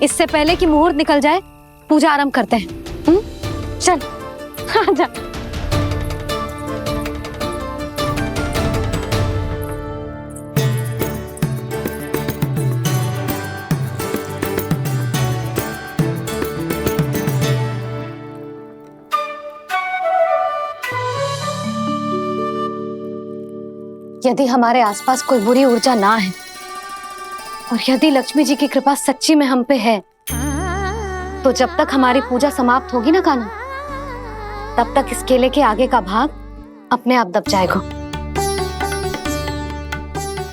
इससे पहले कि मुहूर्त निकल जाए पूजा आरंभ करते हैं। चल आजा। यदि हमारे आसपास कोई बुरी ऊर्जा ना है और यदि लक्ष्मी जी की कृपा सच्ची में हम पे है, तो जब तक हमारी पूजा समाप्त होगी ना कान्हा, तब तक इस केले के आगे का भाग अपने आप दब जाएगा।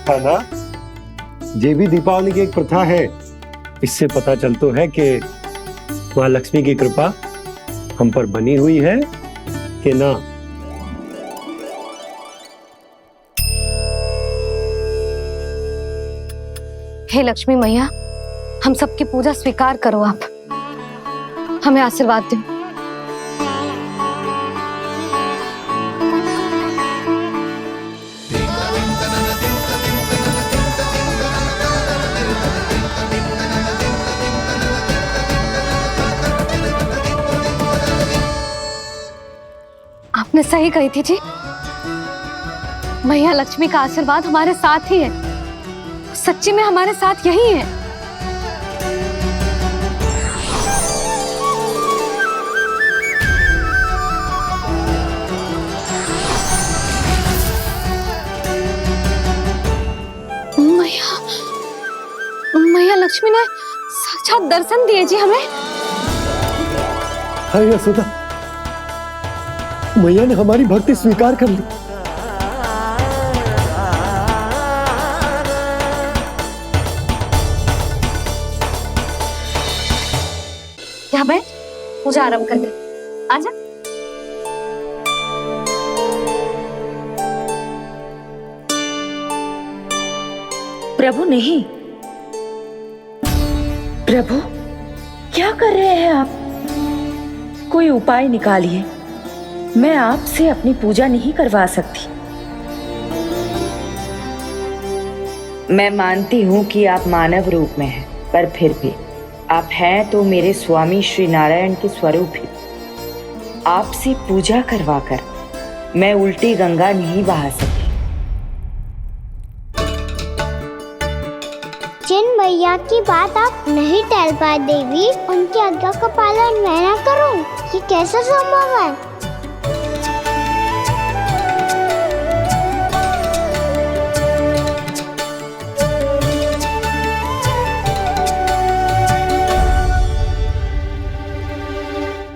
कान्हा, ये भी दीपावली की एक प्रथा है। इससे पता चलता है कि माँ लक्ष्मी की कृपा हम पर बनी हुई है कि ना। हे लक्ष्मी मैया, हम सबकी पूजा स्वीकार करो, आप हमें आशीर्वाद दो। आपने सही कही थी जी, मैया लक्ष्मी का आशीर्वाद हमारे साथ ही है, सच्ची में हमारे साथ यही है। मैया लक्ष्मी ने साक्षात दर्शन दिए जी हमें। हाय यशोदा, मैया ने हमारी भक्ति स्वीकार कर ली। क्या बैठ, पूजा आरंभ कर दे। आजा। प्रभु नहीं, प्रभु क्या कर रहे हैं आप? कोई उपाय निकालिए, मैं आपसे अपनी पूजा नहीं करवा सकती। मैं मानती हूँ कि आप मानव रूप में हैं, पर फिर भी आप हैं तो मेरे स्वामी श्री नारायण के स्वरूप ही। आपसे पूजा करवाकर मैं उल्टी गंगा नहीं बहा सकती। जिन भैया की बात आप नहीं टल पाए देवी, उनकी आज्ञा का पालन मैं ना करूं, ये कैसा संभव है?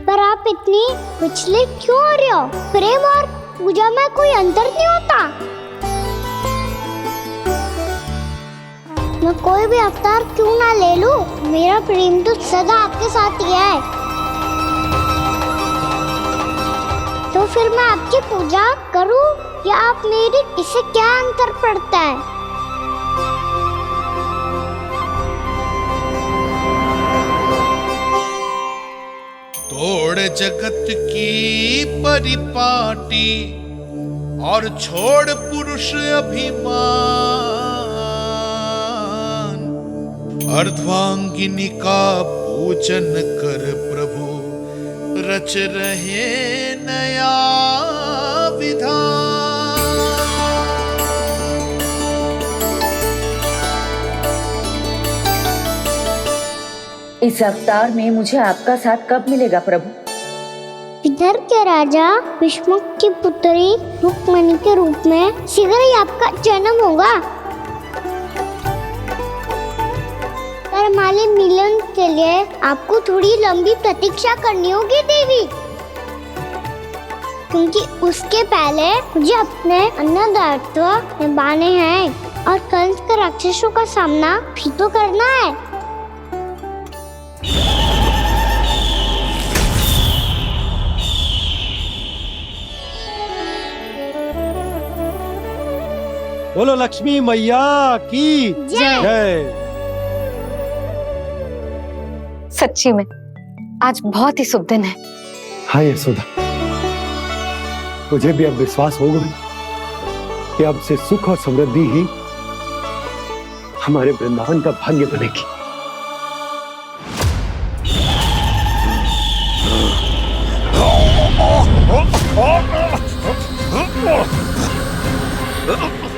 पर आप इतनी विचलित क्यों हो रहे हो? प्रेम और पूजा में कोई अंतर नहीं होता। मैं कोई भी अवतार क्यों ना ले लूं, मेरा प्रेम तो सदा आपके साथ ही है। तो फिर मैं आपकी पूजा करूं या आप मेरी, इससे क्या अंतर पड़ता है? तोड़ जगत की परिपाटी और छोड़ पुरुष अभिमान, अर्धवांगिनी का पूजन कर प्रभु रच रहे नया विधान। इस अवतार में मुझे आपका साथ कब मिलेगा प्रभु? इधर के राजा विष्णुक की पुत्री रुक्मणी के रूप में शीघ्र ही आपका जन्म होगा। पर हमारे मिलन के लिए आपको थोड़ी लंबी प्रतीक्षा करनी होगी देवी, क्योंकि उसके पहले मुझे अपने अन्य दायित्व निभाने हैं और कंस के राक्षसों का सामना भी तो करना है। बोलो लक्ष्मी मैया की जय। सच्ची में आज बहुत ही शुभ दिन है। हाँ यशोदा, मुझे भी अब विश्वास हो गया कि अब से सुख और समृद्धि ही हमारे वृंदावन का भाग्य बनेगी।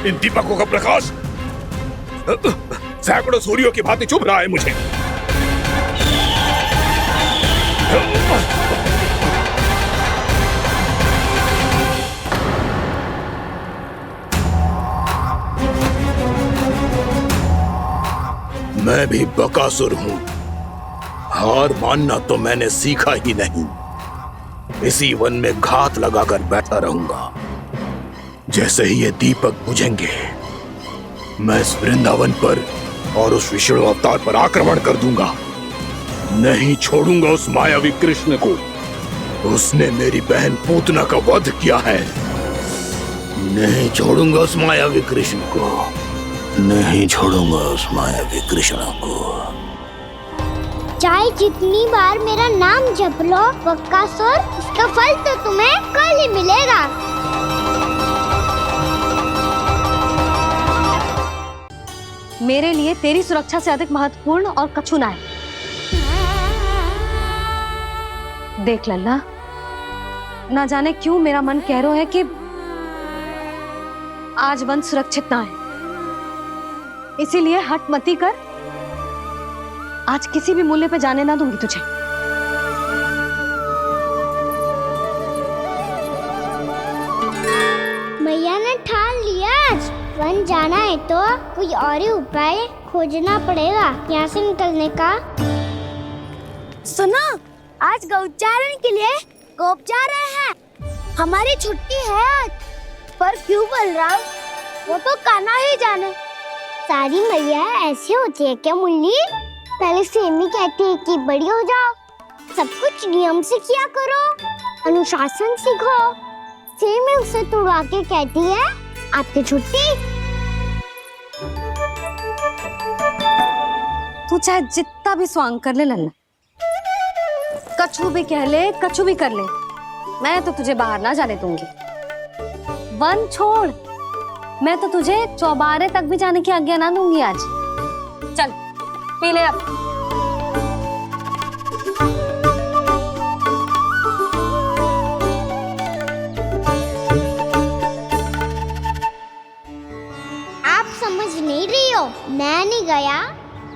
इन दीपकों का प्रकाश सैकड़ों सूर्यों की भांति चुभ रहा है मुझे। मैं भी बकासुर हूं। हार मानना तो मैंने सीखा ही नहीं। इसी वन में घात लगाकर बैठा रहूंगा। जैसे ही ये दीपक बुझेंगे, मैं इस वृंदावन पर और उस विष्णु अवतार पर आक्रमण कर दूंगा। नहीं छोड़ूंगा उस मायावी कृष्ण को। उसने मेरी बहन पूतना का वध किया है। नहीं छोड़ूंगा उस मायावी कृष्ण को। नहीं छोड़ूंगा उस मायावी कृष्ण को। चाहे जितनी बार मेरा नाम जप लो बकासुर, इसका फल तो तुम्हें कल ही मिलेगा। मेरे लिए तेरी सुरक्षा से अधिक महत्वपूर्ण और कछु ना है। देख लल्ला, ना जाने क्यों मेरा मन कह रहा है कि आज वन सुरक्षित ना है। इसीलिए हट मती कर। आज किसी भी मूल्य पे जाने ना दूंगी तुझे। मैया ने ठान लिया, वन जाना है तो कोई और ही उपाय खोजना पड़ेगा यहाँ से निकलने का। सुनो, आज गौचारण के लिए गोप जा रहे हैं। हमारी छुट्टी है आज। पर क्यों बलराम? वो तो कान्हा ही जाने। सारी मैया ऐसी होती है क्या मुन्नी? पहले सेमी कहती है कि बड़ी हो जाओ, सब कुछ नियम से किया करो, अनुशासन सीखो। सेमी उसे तुड़वा के कहती है आपकी छुट्टी। तू चाहे जितना भी स्वांग कर ले लल्ला, कछु भी कह ले, कछु भी कर ले, मैं तो तुझे बाहर ना जाने दूंगी। वन छोड़, मैं तो तुझे चौबारे तक भी जाने की आज्ञा ना दूंगी आज। चल पी ले अब। आप समझ नहीं रही हो, मैं नहीं गया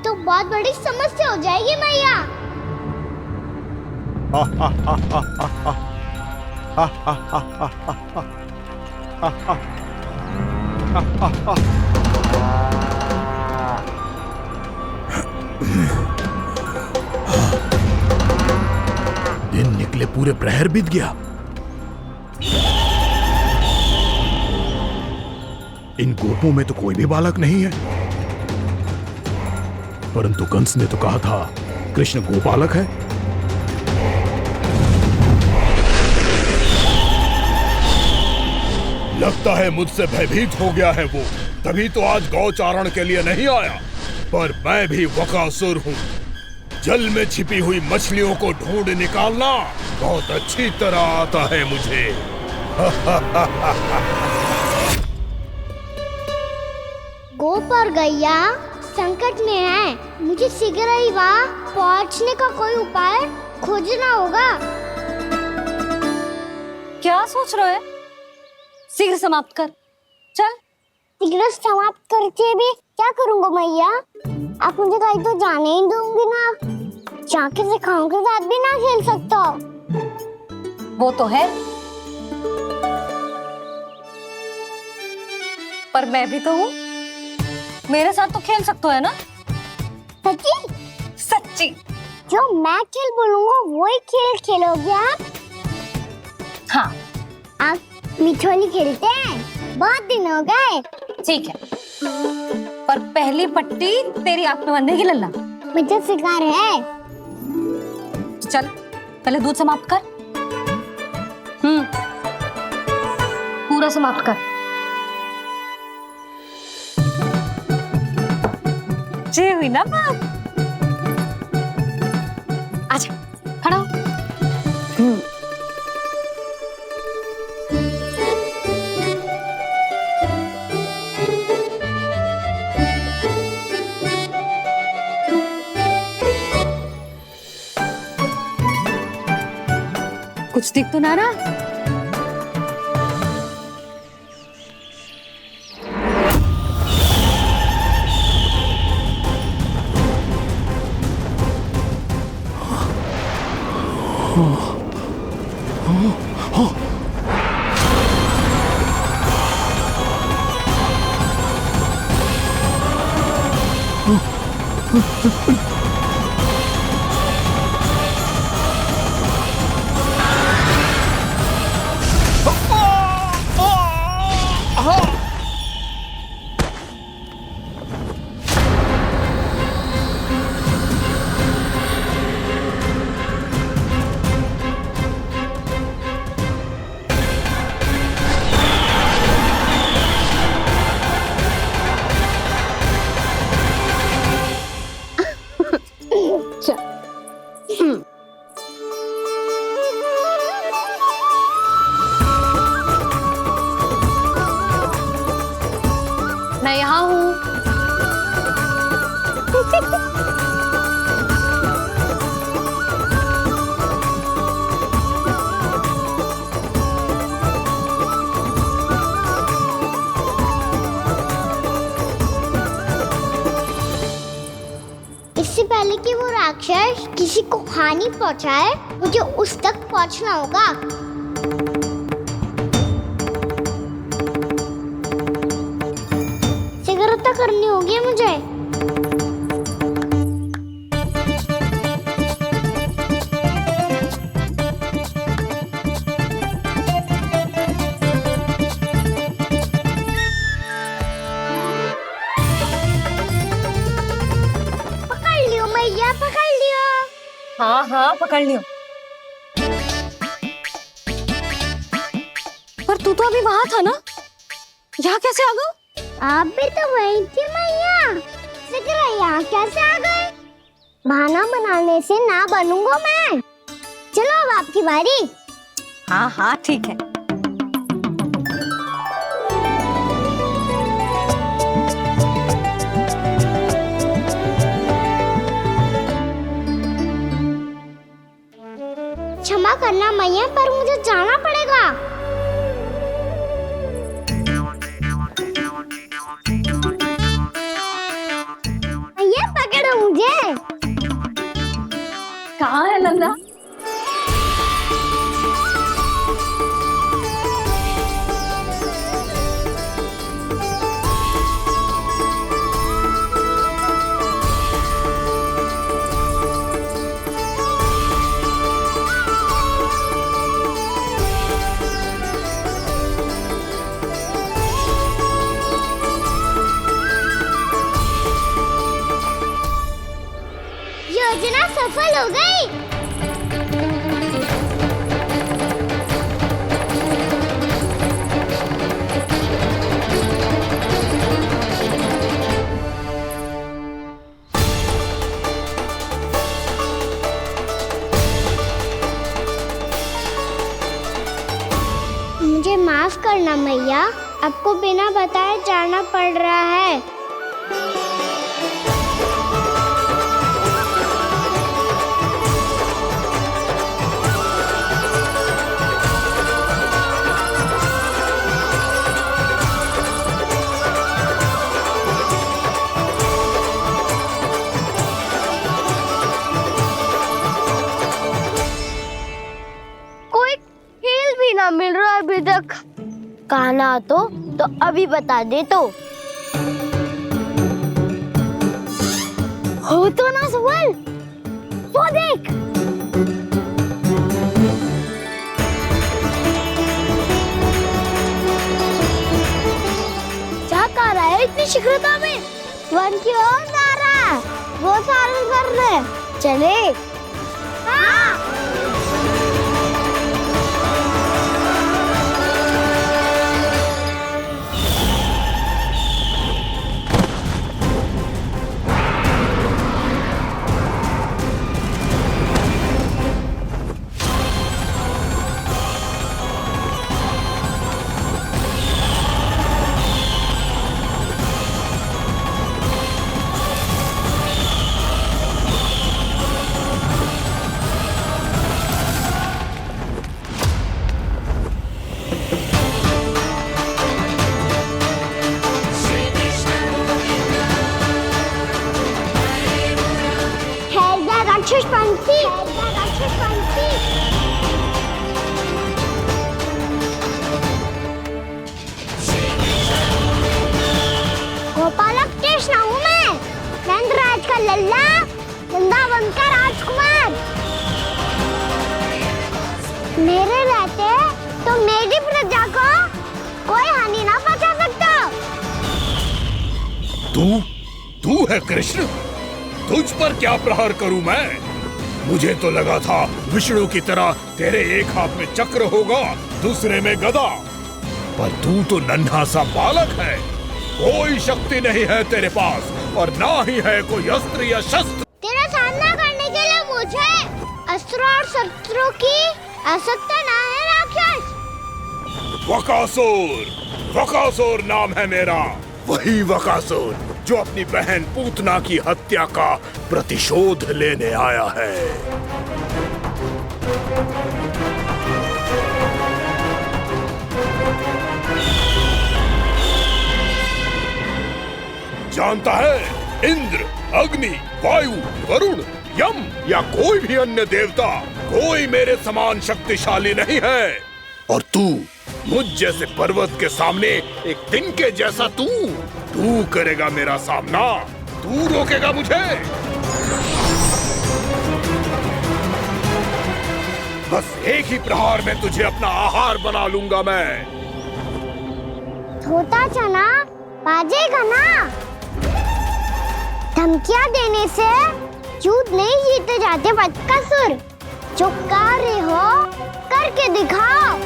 तो बहुत बड़ी समस्या हो जाएगी मैया। दिन निकले पूरे प्रहर बीत गया। इन गोपों में तो कोई भी बालक नहीं है, परंतु कंस ने तो कहा था कृष्ण गोपालक है। लगता है मुझसे भयभीत हो गया है वो, तभी तो आज गौचारण के लिए नहीं आया। पर मैं भी बकासुर हूँ। जल में छिपी हुई मछलियों को ढूंढ निकालना बहुत अच्छी तरह आता है मुझे। गोप और गैया संकट में है। मुझे शीघ्र ही वहाँ पहुँचने का कोई उपाय खोजना होगा। क्या सोच रहे हो? शीघ्र समाप्त कर। चल। शीघ्र समाप्त करके भी क्या करूँगा मैया? आप मुझे कहीं तो जाने ही दूंगी ना। जाके सिखाओं के साथ भी ना खेल सकता। वो तो है, पर मैं भी तो हूँ। मेरे साथ तो खेल सकते हो है ना? सच्ची? सच्ची। जो मैं खेल बोलूँगा वही खेल खेलोगे आप? हाँ। आप मिठोली खेलते हैं? बहुत दिन हो गए। ठीक है, पर पहली पट्टी तेरी आंख में बनने की लल्ला। मुझे शिकार है। चल पहले दूध समाप्त कर। पूरा समाप्त कर। जे हुई ना बात। आजा खड़ा हो। कुछ दिख तो ना रहा। मैं यहाँ हूँ। इससे पहले कि वो राक्षस किसी को हानि पहुंचाए, मुझे उस तक पहुंचना होगा। सिगरता करनी होगी मुझे। पकड़ लियो मैया, पकड़ लियो। हाँ हाँ पकड़ लियो। पर तू तो अभी वहां था ना, यहाँ कैसे आ गया? आप भी तो वही थी मैया। सिगरा यहाँ कैसे आ गए? बहाना बनाने से ना बनूंगा मैं। चलो अब आपकी बारी। हाँ हाँ ठीक है। क्षमा करना मैया, पर मुझे जाना पड़ेगा। मैया पकड़ो मुझे। कहाँ है नंदा? योजना सफल हो गई। मुझे माफ करना मैया, आपको बिना बताए जाना पड़ रहा है। कोई खेल भी ना मिल रहा अभी तक। कहना तो अभी बता दे तो। हो तो ना सवाल, वो देख। क्या कर रहा है इतनी शीघ्रता में? वन की ओर जा रहा है, वो सारे कर रहे। चले। हाँ। लल्ला, वृंदावन का राजकुमार। मेरे रहते तो मेरी प्रजा को कोई हानि ना पहुंचा सकता। तू है कृष्ण? तुझ पर क्या प्रहार करूं मैं? मुझे तो लगा था विष्णु की तरह तेरे एक हाथ में चक्र होगा, दूसरे में गदा, पर तू तो नन्हा सा बालक है। कोई शक्ति नहीं है तेरे पास और ना ही है कोई अस्त्र या शस्त्र। तेरा सामना करने के लिए मुझे अस्त्र और शस्त्रों की आवश्यकता ना है राक्षस। वकासुर नाम है मेरा, वही वकासुर जो अपनी बहन पूतना की हत्या का प्रतिशोध लेने आया है। जानता है, इंद्र, अग्नि, वायु, वरुण, यम या कोई भी अन्य देवता कोई मेरे समान शक्तिशाली नहीं है। और तू मुझ जैसे पर्वत के सामने एक तिनके जैसा तू करेगा मेरा सामना? तू रोकेगा मुझे? बस एक ही प्रहार में तुझे अपना आहार बना लूंगा मैं। छोटा चना बाजेगा ना? धमकियां देने से युद्ध नहीं जीते जाते बदकसूर। जो कार्य हो करके दिखाओ।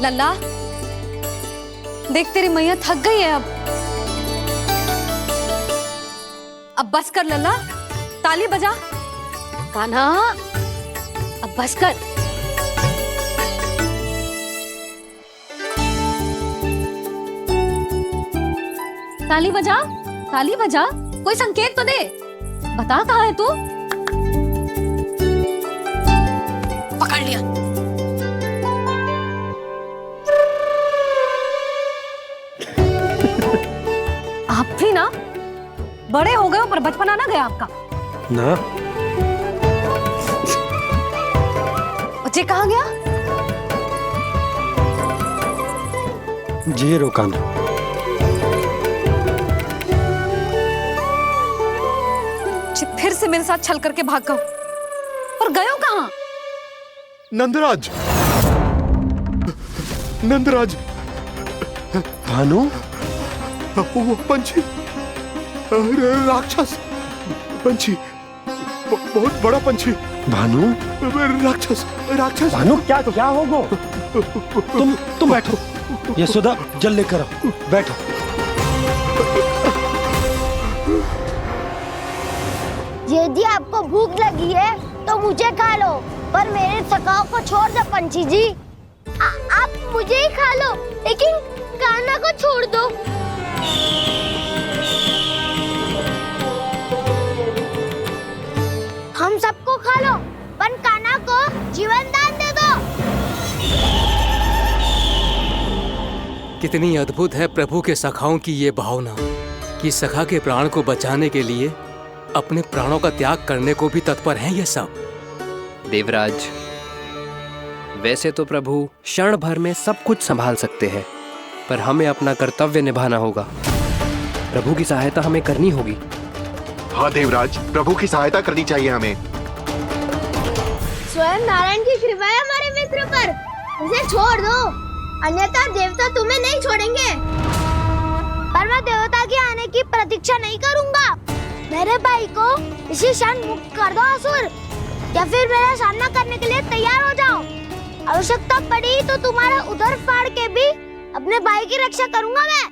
लल्ला, देख तेरी मैया थक गई है अब बस कर लल्ला, ताली बजा। कान्हा, अब बस कर। ताली बजा, ताली बजा, कोई संकेत तो दे, बता कहाँ है तू? पकड़ लिया। आप भी ना बड़े हो गए हो पर बचपना ना गया आपका ना। बच्चे कहाँ गया? जी रोकाना। फिर से मेरे साथ छल करके भाग गए और गए हो कहाँ? नंदराज, नंदराज। भानु, वो पंछी, राक्षस पंछी, बहुत बड़ा पंछी। भानु, राक्षस, राक्षस। भानु, क्या होगा? तुम बैठो, यशोदा जल लेकर आओ, बैठो। यदि आपको भूख लगी है तो मुझे खा लो, पर मेरे सखाओं को छोड़ दो पंछी जी। आप मुझे ही खा लो, लेकिन कान्हा को छोड़ दो। हम सबको खा लो, पर कान्हा को जीवन दान दे दो। कितनी अद्भुत है प्रभु के सखाओं की ये भावना कि सखा के प्राण को बचाने के लिए अपने प्राणों का त्याग करने को भी तत्पर हैं ये सब। देवराज, वैसे तो प्रभु क्षण भर में सब कुछ संभाल सकते हैं, पर हमें अपना कर्तव्य निभाना होगा। प्रभु की सहायता हमें करनी होगी। हाँ देवराज, प्रभु की सहायता करनी चाहिए हमें। स्वयं नारायण की कृपा है हमारे मित्र पर, उसे छोड़ दो, अन्यथा देवता तुम्हें नहीं छोड़ेंगे। पर मैं देवता के आने की प्रतीक्षा नहीं करूंगा। मेरे भाई को इसी क्षण मुक्त कर दो असुर, या फिर मेरा सामना करने के लिए तैयार हो जाओ। आवश्यकता पड़ी तो तुम्हारा उधर फाड़ के भी अपने भाई की रक्षा करूंगा मैं।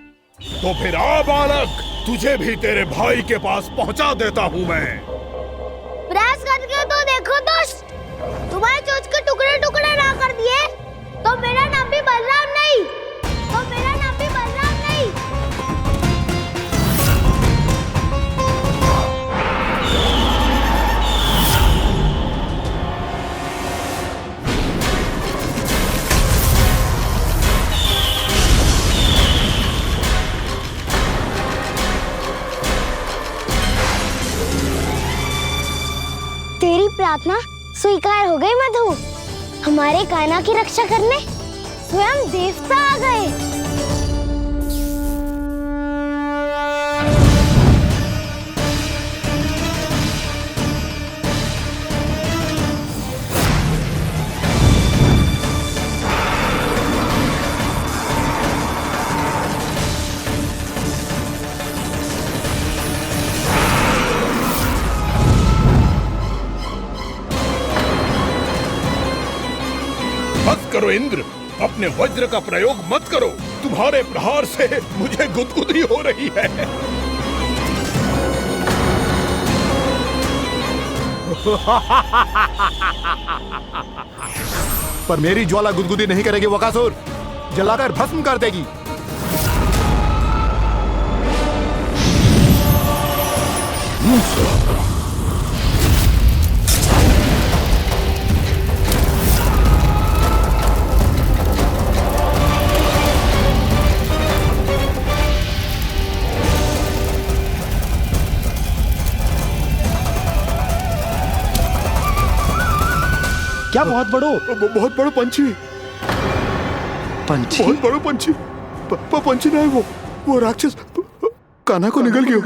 तो फिर आ बालक, तुझे भी तेरे भाई के पास पहुंचा देता हूँ मैं। प्रयास बस करके तो देखो दोस्त, तुम्हारे चोंच के टुकड़े टुकड़े ना कर दिए तो मेरा नाम भी बलराम नहीं, तो मेरा नाम भी बलराम नहीं। तेरी प्रार्थना स्वीकार हो गई मधु। हमारे कान्हा की रक्षा करने स्वयं देवता आ गए। करो इंद्र, अपने वज्र का प्रयोग मत करो। तुम्हारे प्रहार से मुझे गुदगुदी हो रही है। पर मेरी ज्वाला गुदगुदी नहीं करेगी वकासुर, जलाकर भस्म कर देगी। क्या बहुत बड़ो? बहुत बड़ो पंछी। पंछी? बहुत बड़ो पंछी। पंछी ना है वो राक्षस कान्हा को निगल गया।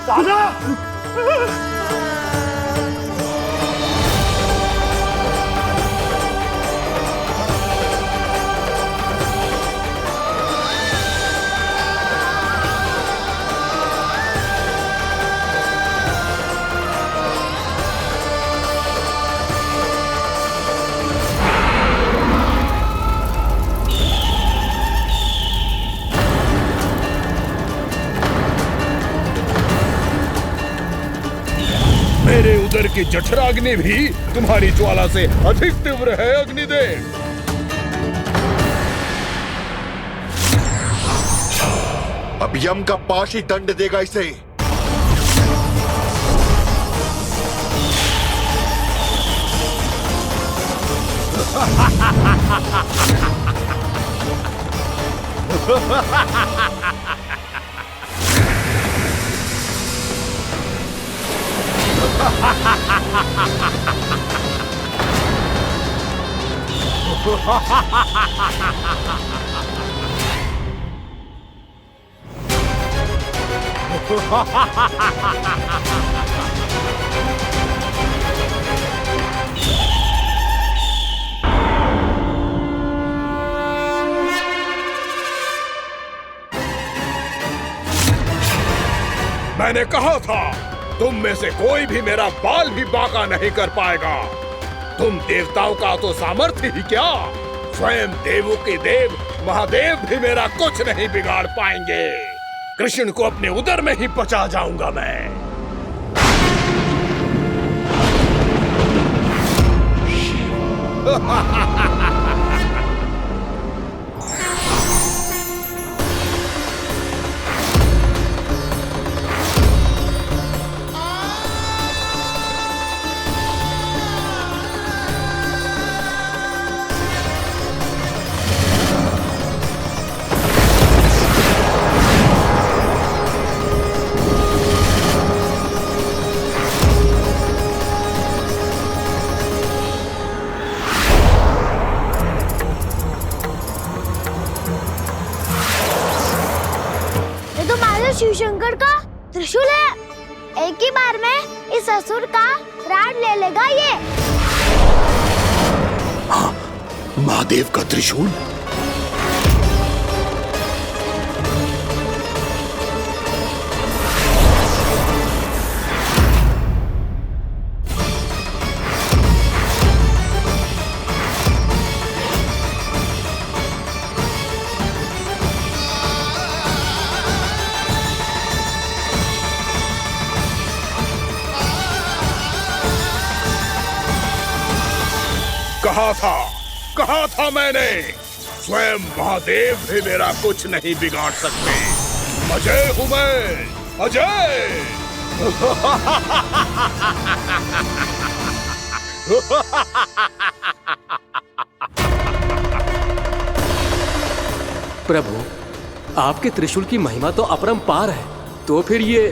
कान्हा! मेरे उदर की जठराग्नि भी तुम्हारी ज्वाला से अधिक तीव्र है अग्निदेव। अब यम का पाश ही दंड देगा इसे। मैंने कहा था तुम में से कोई भी मेरा बाल भी बांका नहीं कर पाएगा। तुम देवताओं का तो सामर्थ्य ही क्या, स्वयं देवों के देव महादेव भी मेरा कुछ नहीं बिगाड़ पाएंगे। कृष्ण को अपने उदर में ही पचा जाऊंगा मैं। शिव शंकर का त्रिशूल है। एक ही बार में इस असुर का प्राण ले लेगा ये। हाँ, महादेव का त्रिशूल। कहा था मैंने, स्वयं महादेव भी मेरा कुछ नहीं बिगाड़ सकते। अजय हूं मैं, अजय। प्रभु, आपके त्रिशूल की महिमा तो अपरंपार है, तो फिर ये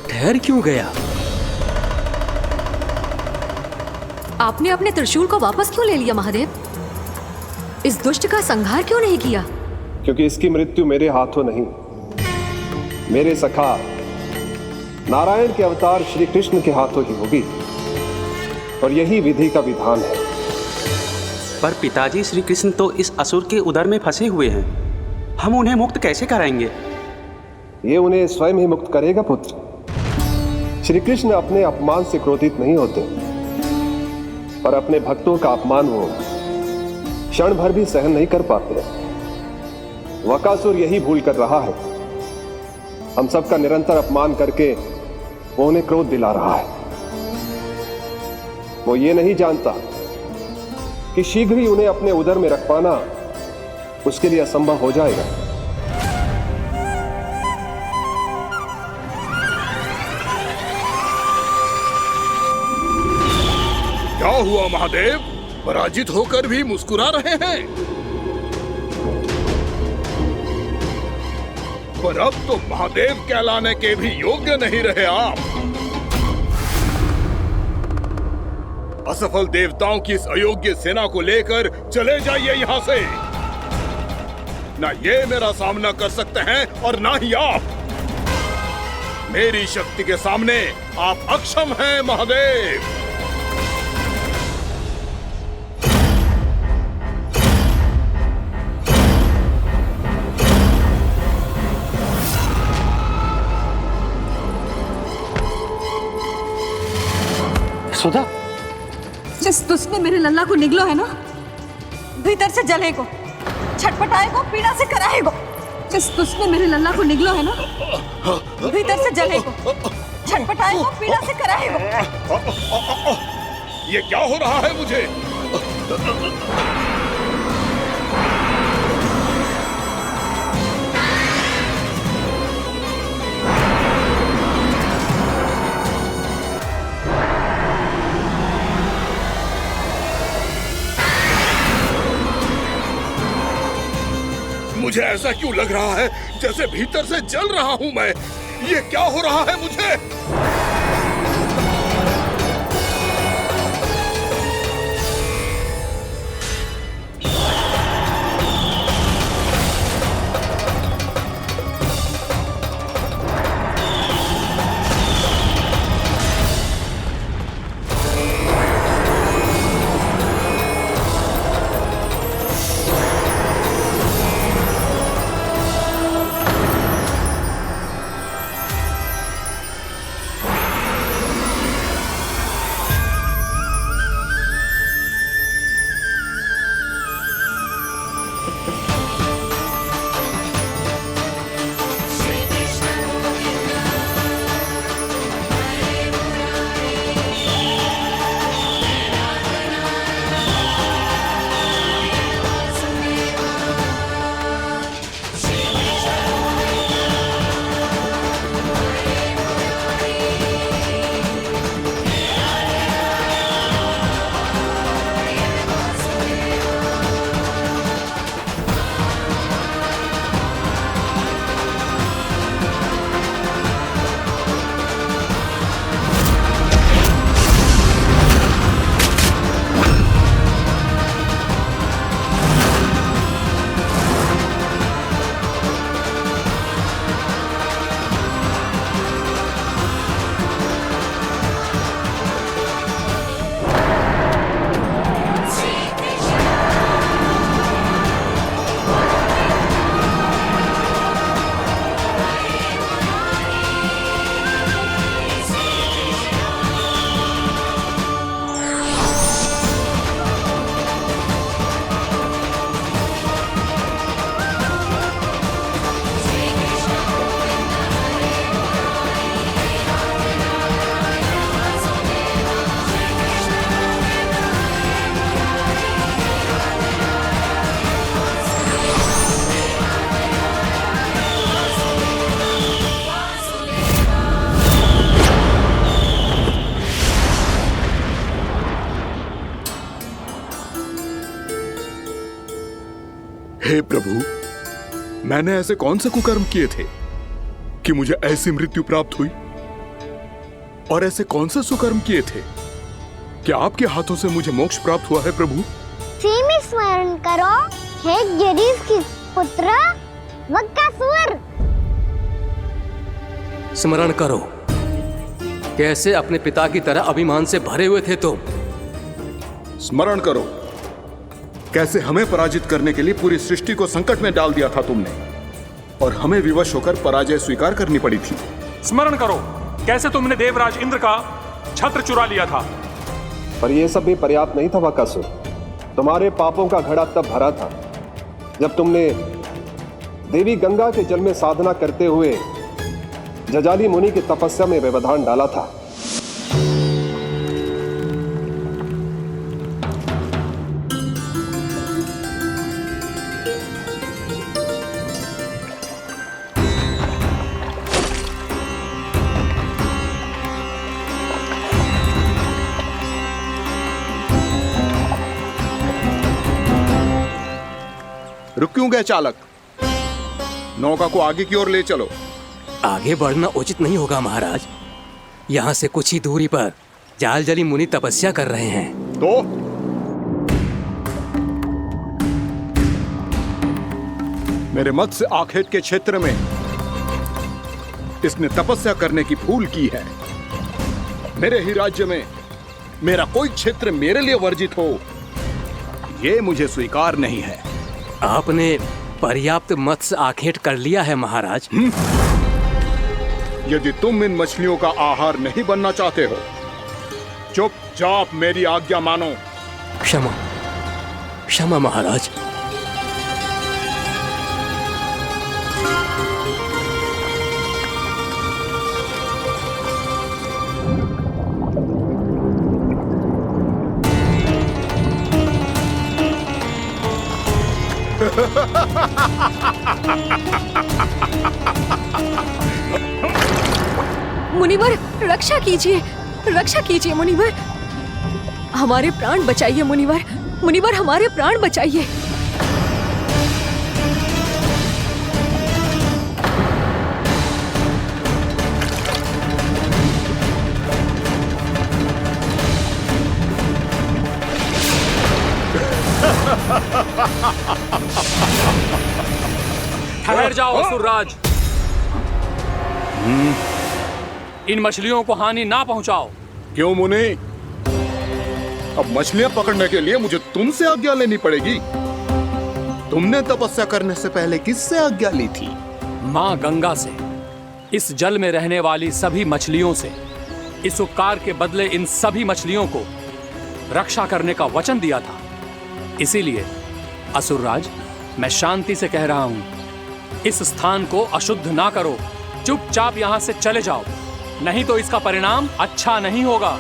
ठहर क्यों गया? आपने अपने त्रिशूल को वापस क्यों ले लिया महादेव? इस दुष्ट का संहार क्यों नहीं किया? क्योंकि इसकी मृत्यु मेरे हाथों नहीं, मेरे सखा नारायण के अवतार श्री कृष्ण के हाथों ही होगी, और यही विधि का विधान है। पर पिताजी, श्री कृष्ण तो इस असुर के उदर में फंसे हुए हैं, हम उन्हें मुक्त कैसे कराएंगे? ये उन्हें स्वयं ही मुक्त करेगा पुत्र। श्री कृष्ण अपने अपमान से क्रोधित नहीं होते, पर अपने भक्तों का अपमान वो क्षण भर भी सहन नहीं कर पाते। वकासुर यही भूल कर रहा है, हम सबका निरंतर अपमान करके वो उन्हें क्रोध दिला रहा है। वो ये नहीं जानता कि शीघ्र ही उन्हें अपने उदर में रख पाना उसके लिए असंभव हो जाएगा। क्या हुआ महादेव, पराजित होकर भी मुस्कुरा रहे हैं? पर अब तो महादेव कहलाने के भी योग्य नहीं रहे आप। असफल देवताओं की इस अयोग्य सेना को लेकर चले जाइए यहां से। ना ये मेरा सामना कर सकते हैं और ना ही आप। मेरी शक्ति के सामने आप अक्षम हैं महादेव। सुधा, जिस दुष्ट ने मेरे लल्ला को निगलो है ना, भीतर से जलेगो, छटपटाएगो, पीड़ा से कराएगो। जिस दुष्ट ने मेरे लल्ला को निगलो है ना, भीतर से जलेगो, छटपटाएगो, पीड़ा से कराएगो। ये क्या हो रहा है मुझे? मुझे ऐसा क्यों लग रहा है जैसे भीतर से जल रहा हूं मैं? ये क्या हो रहा है मुझे? हे प्रभु, मैंने ऐसे कौन से कुकर्म किए थे कि मुझे ऐसी मृत्यु प्राप्त हुई? और ऐसे कौन से सुकर्म किए थे कि आपके हाथों से मुझे मोक्ष प्राप्त हुआ है प्रभु? में स्मरण करो, हे जरीफ की पुत्र वक्कासुर। स्मरण करो, कैसे अपने पिता की तरह अभिमान से भरे हुए थे तुम। स्मरण करो, कैसे हमें पराजित करने के लिए पूरी सृष्टि को संकट में डाल दिया था तुमने, और हमें विवश होकर पराजय स्वीकार करनी पड़ी थी। स्मरण करो, कैसे तुमने देवराज इंद्र का छत्र चुरा लिया था। पर यह सब भी पर्याप्त नहीं था वक्कासुर। तुम्हारे पापों का घड़ा तब भरा था जब तुमने देवी गंगा के जल में साधना करते हुए जजाली मुनि की तपस्या में व्यवधान डाला था। रुक क्यों गए चालक? नौका को आगे की ओर ले चलो। आगे बढ़ना उचित नहीं होगा महाराज। यहाँ से कुछ ही दूरी पर जालजली मुनि तपस्या कर रहे हैं। तो मेरे मत्स्य आखेट के क्षेत्र में इसने तपस्या करने की भूल की है। मेरे ही राज्य में मेरा कोई क्षेत्र मेरे लिए वर्जित हो, यह मुझे स्वीकार नहीं है। आपने पर्याप्त मत्स्य आखेट कर लिया है महाराज। यदि तुम इन मछलियों का आहार नहीं बनना चाहते हो, चुपचाप मेरी आज्ञा मानो। क्षमा, क्षमा महाराज। मुनिवर, रक्षा कीजिए, रक्षा कीजिए मुनिवर, हमारे प्राण बचाइए मुनिवर, मुनिवर हमारे प्राण बचाइए। ठहर जाओ असुरराज। इन मछलियों को हानि ना पहुंचाओ। क्यों मुनि? अब मछलियां पकड़ने के लिए मुझे तुमसे आज्ञा लेनी पड़ेगी। तुमने तपस्या करने से पहले किससे आज्ञा ली थी? माँ गंगा से, इस जल में रहने वाली सभी मछलियों से। इस उपकार के बदले इन सभी मछलियों को रक्षा करने का वचन दिया था। इसीलिए असुरराज, मैं शांति से कह रहा हूँ, इस स्थान को अशुद्ध ना करो। चुपचाप यहाँ से चले जाओ, नहीं तो इसका परिणाम अच्छा नहीं होगा।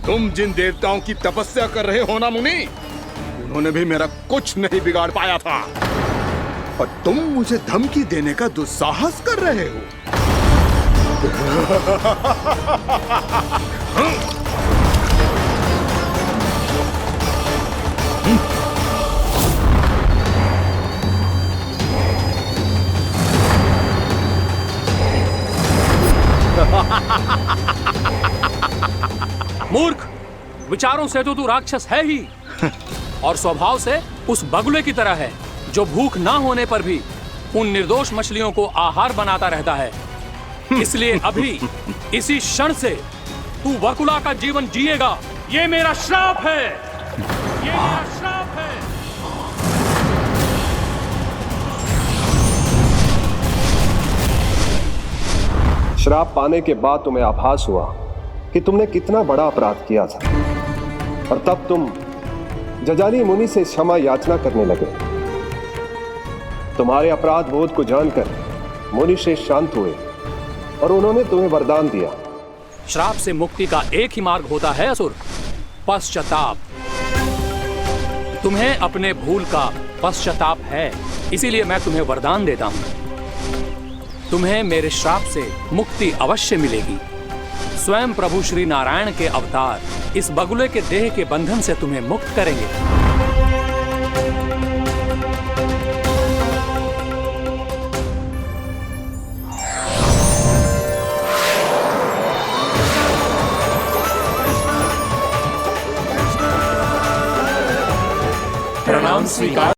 तुम जिन देवताओं की तपस्या कर रहे हो ना मुनि, उन्होंने भी मेरा कुछ नहीं बिगाड़ पाया था, और तुम मुझे धमकी देने का दुस्साहस कर रहे हो। मूर्ख, विचारों से तो तू राक्षस है ही, और स्वभाव से उस बगुले की तरह है जो भूख ना होने पर भी उन निर्दोष मछलियों को आहार बनाता रहता है। इसलिए अभी इसी क्षण से तू वकुला का जीवन जिएगा। ये मेरा श्राप है, ये मेरा श्राप है। श्राप पाने के बाद तुम्हें आभास हुआ कि तुमने कितना बड़ा अपराध किया था, और तब तुम जजाली मुनि से क्षमा याचना करने लगे। तुम्हारे अपराध बोध को जानकर मुनि श्रेष्ठ शांत हुए और उन्होंने तुम्हें वरदान दिया। श्राप से मुक्ति का एक ही मार्ग होता है असुर, पश्चाताप। तुम्हें अपने भूल का पश्चाताप है, इसीलिए मैं तुम्हें वरदान देता हूं। तुम्हें मेरे श्राप से मुक्ति अवश्य मिलेगी। स्वयं प्रभु श्री नारायण के अवतार इस बगुले के देह के बंधन से तुम्हें मुक्त करेंगे। प्रणाम स्वीकार।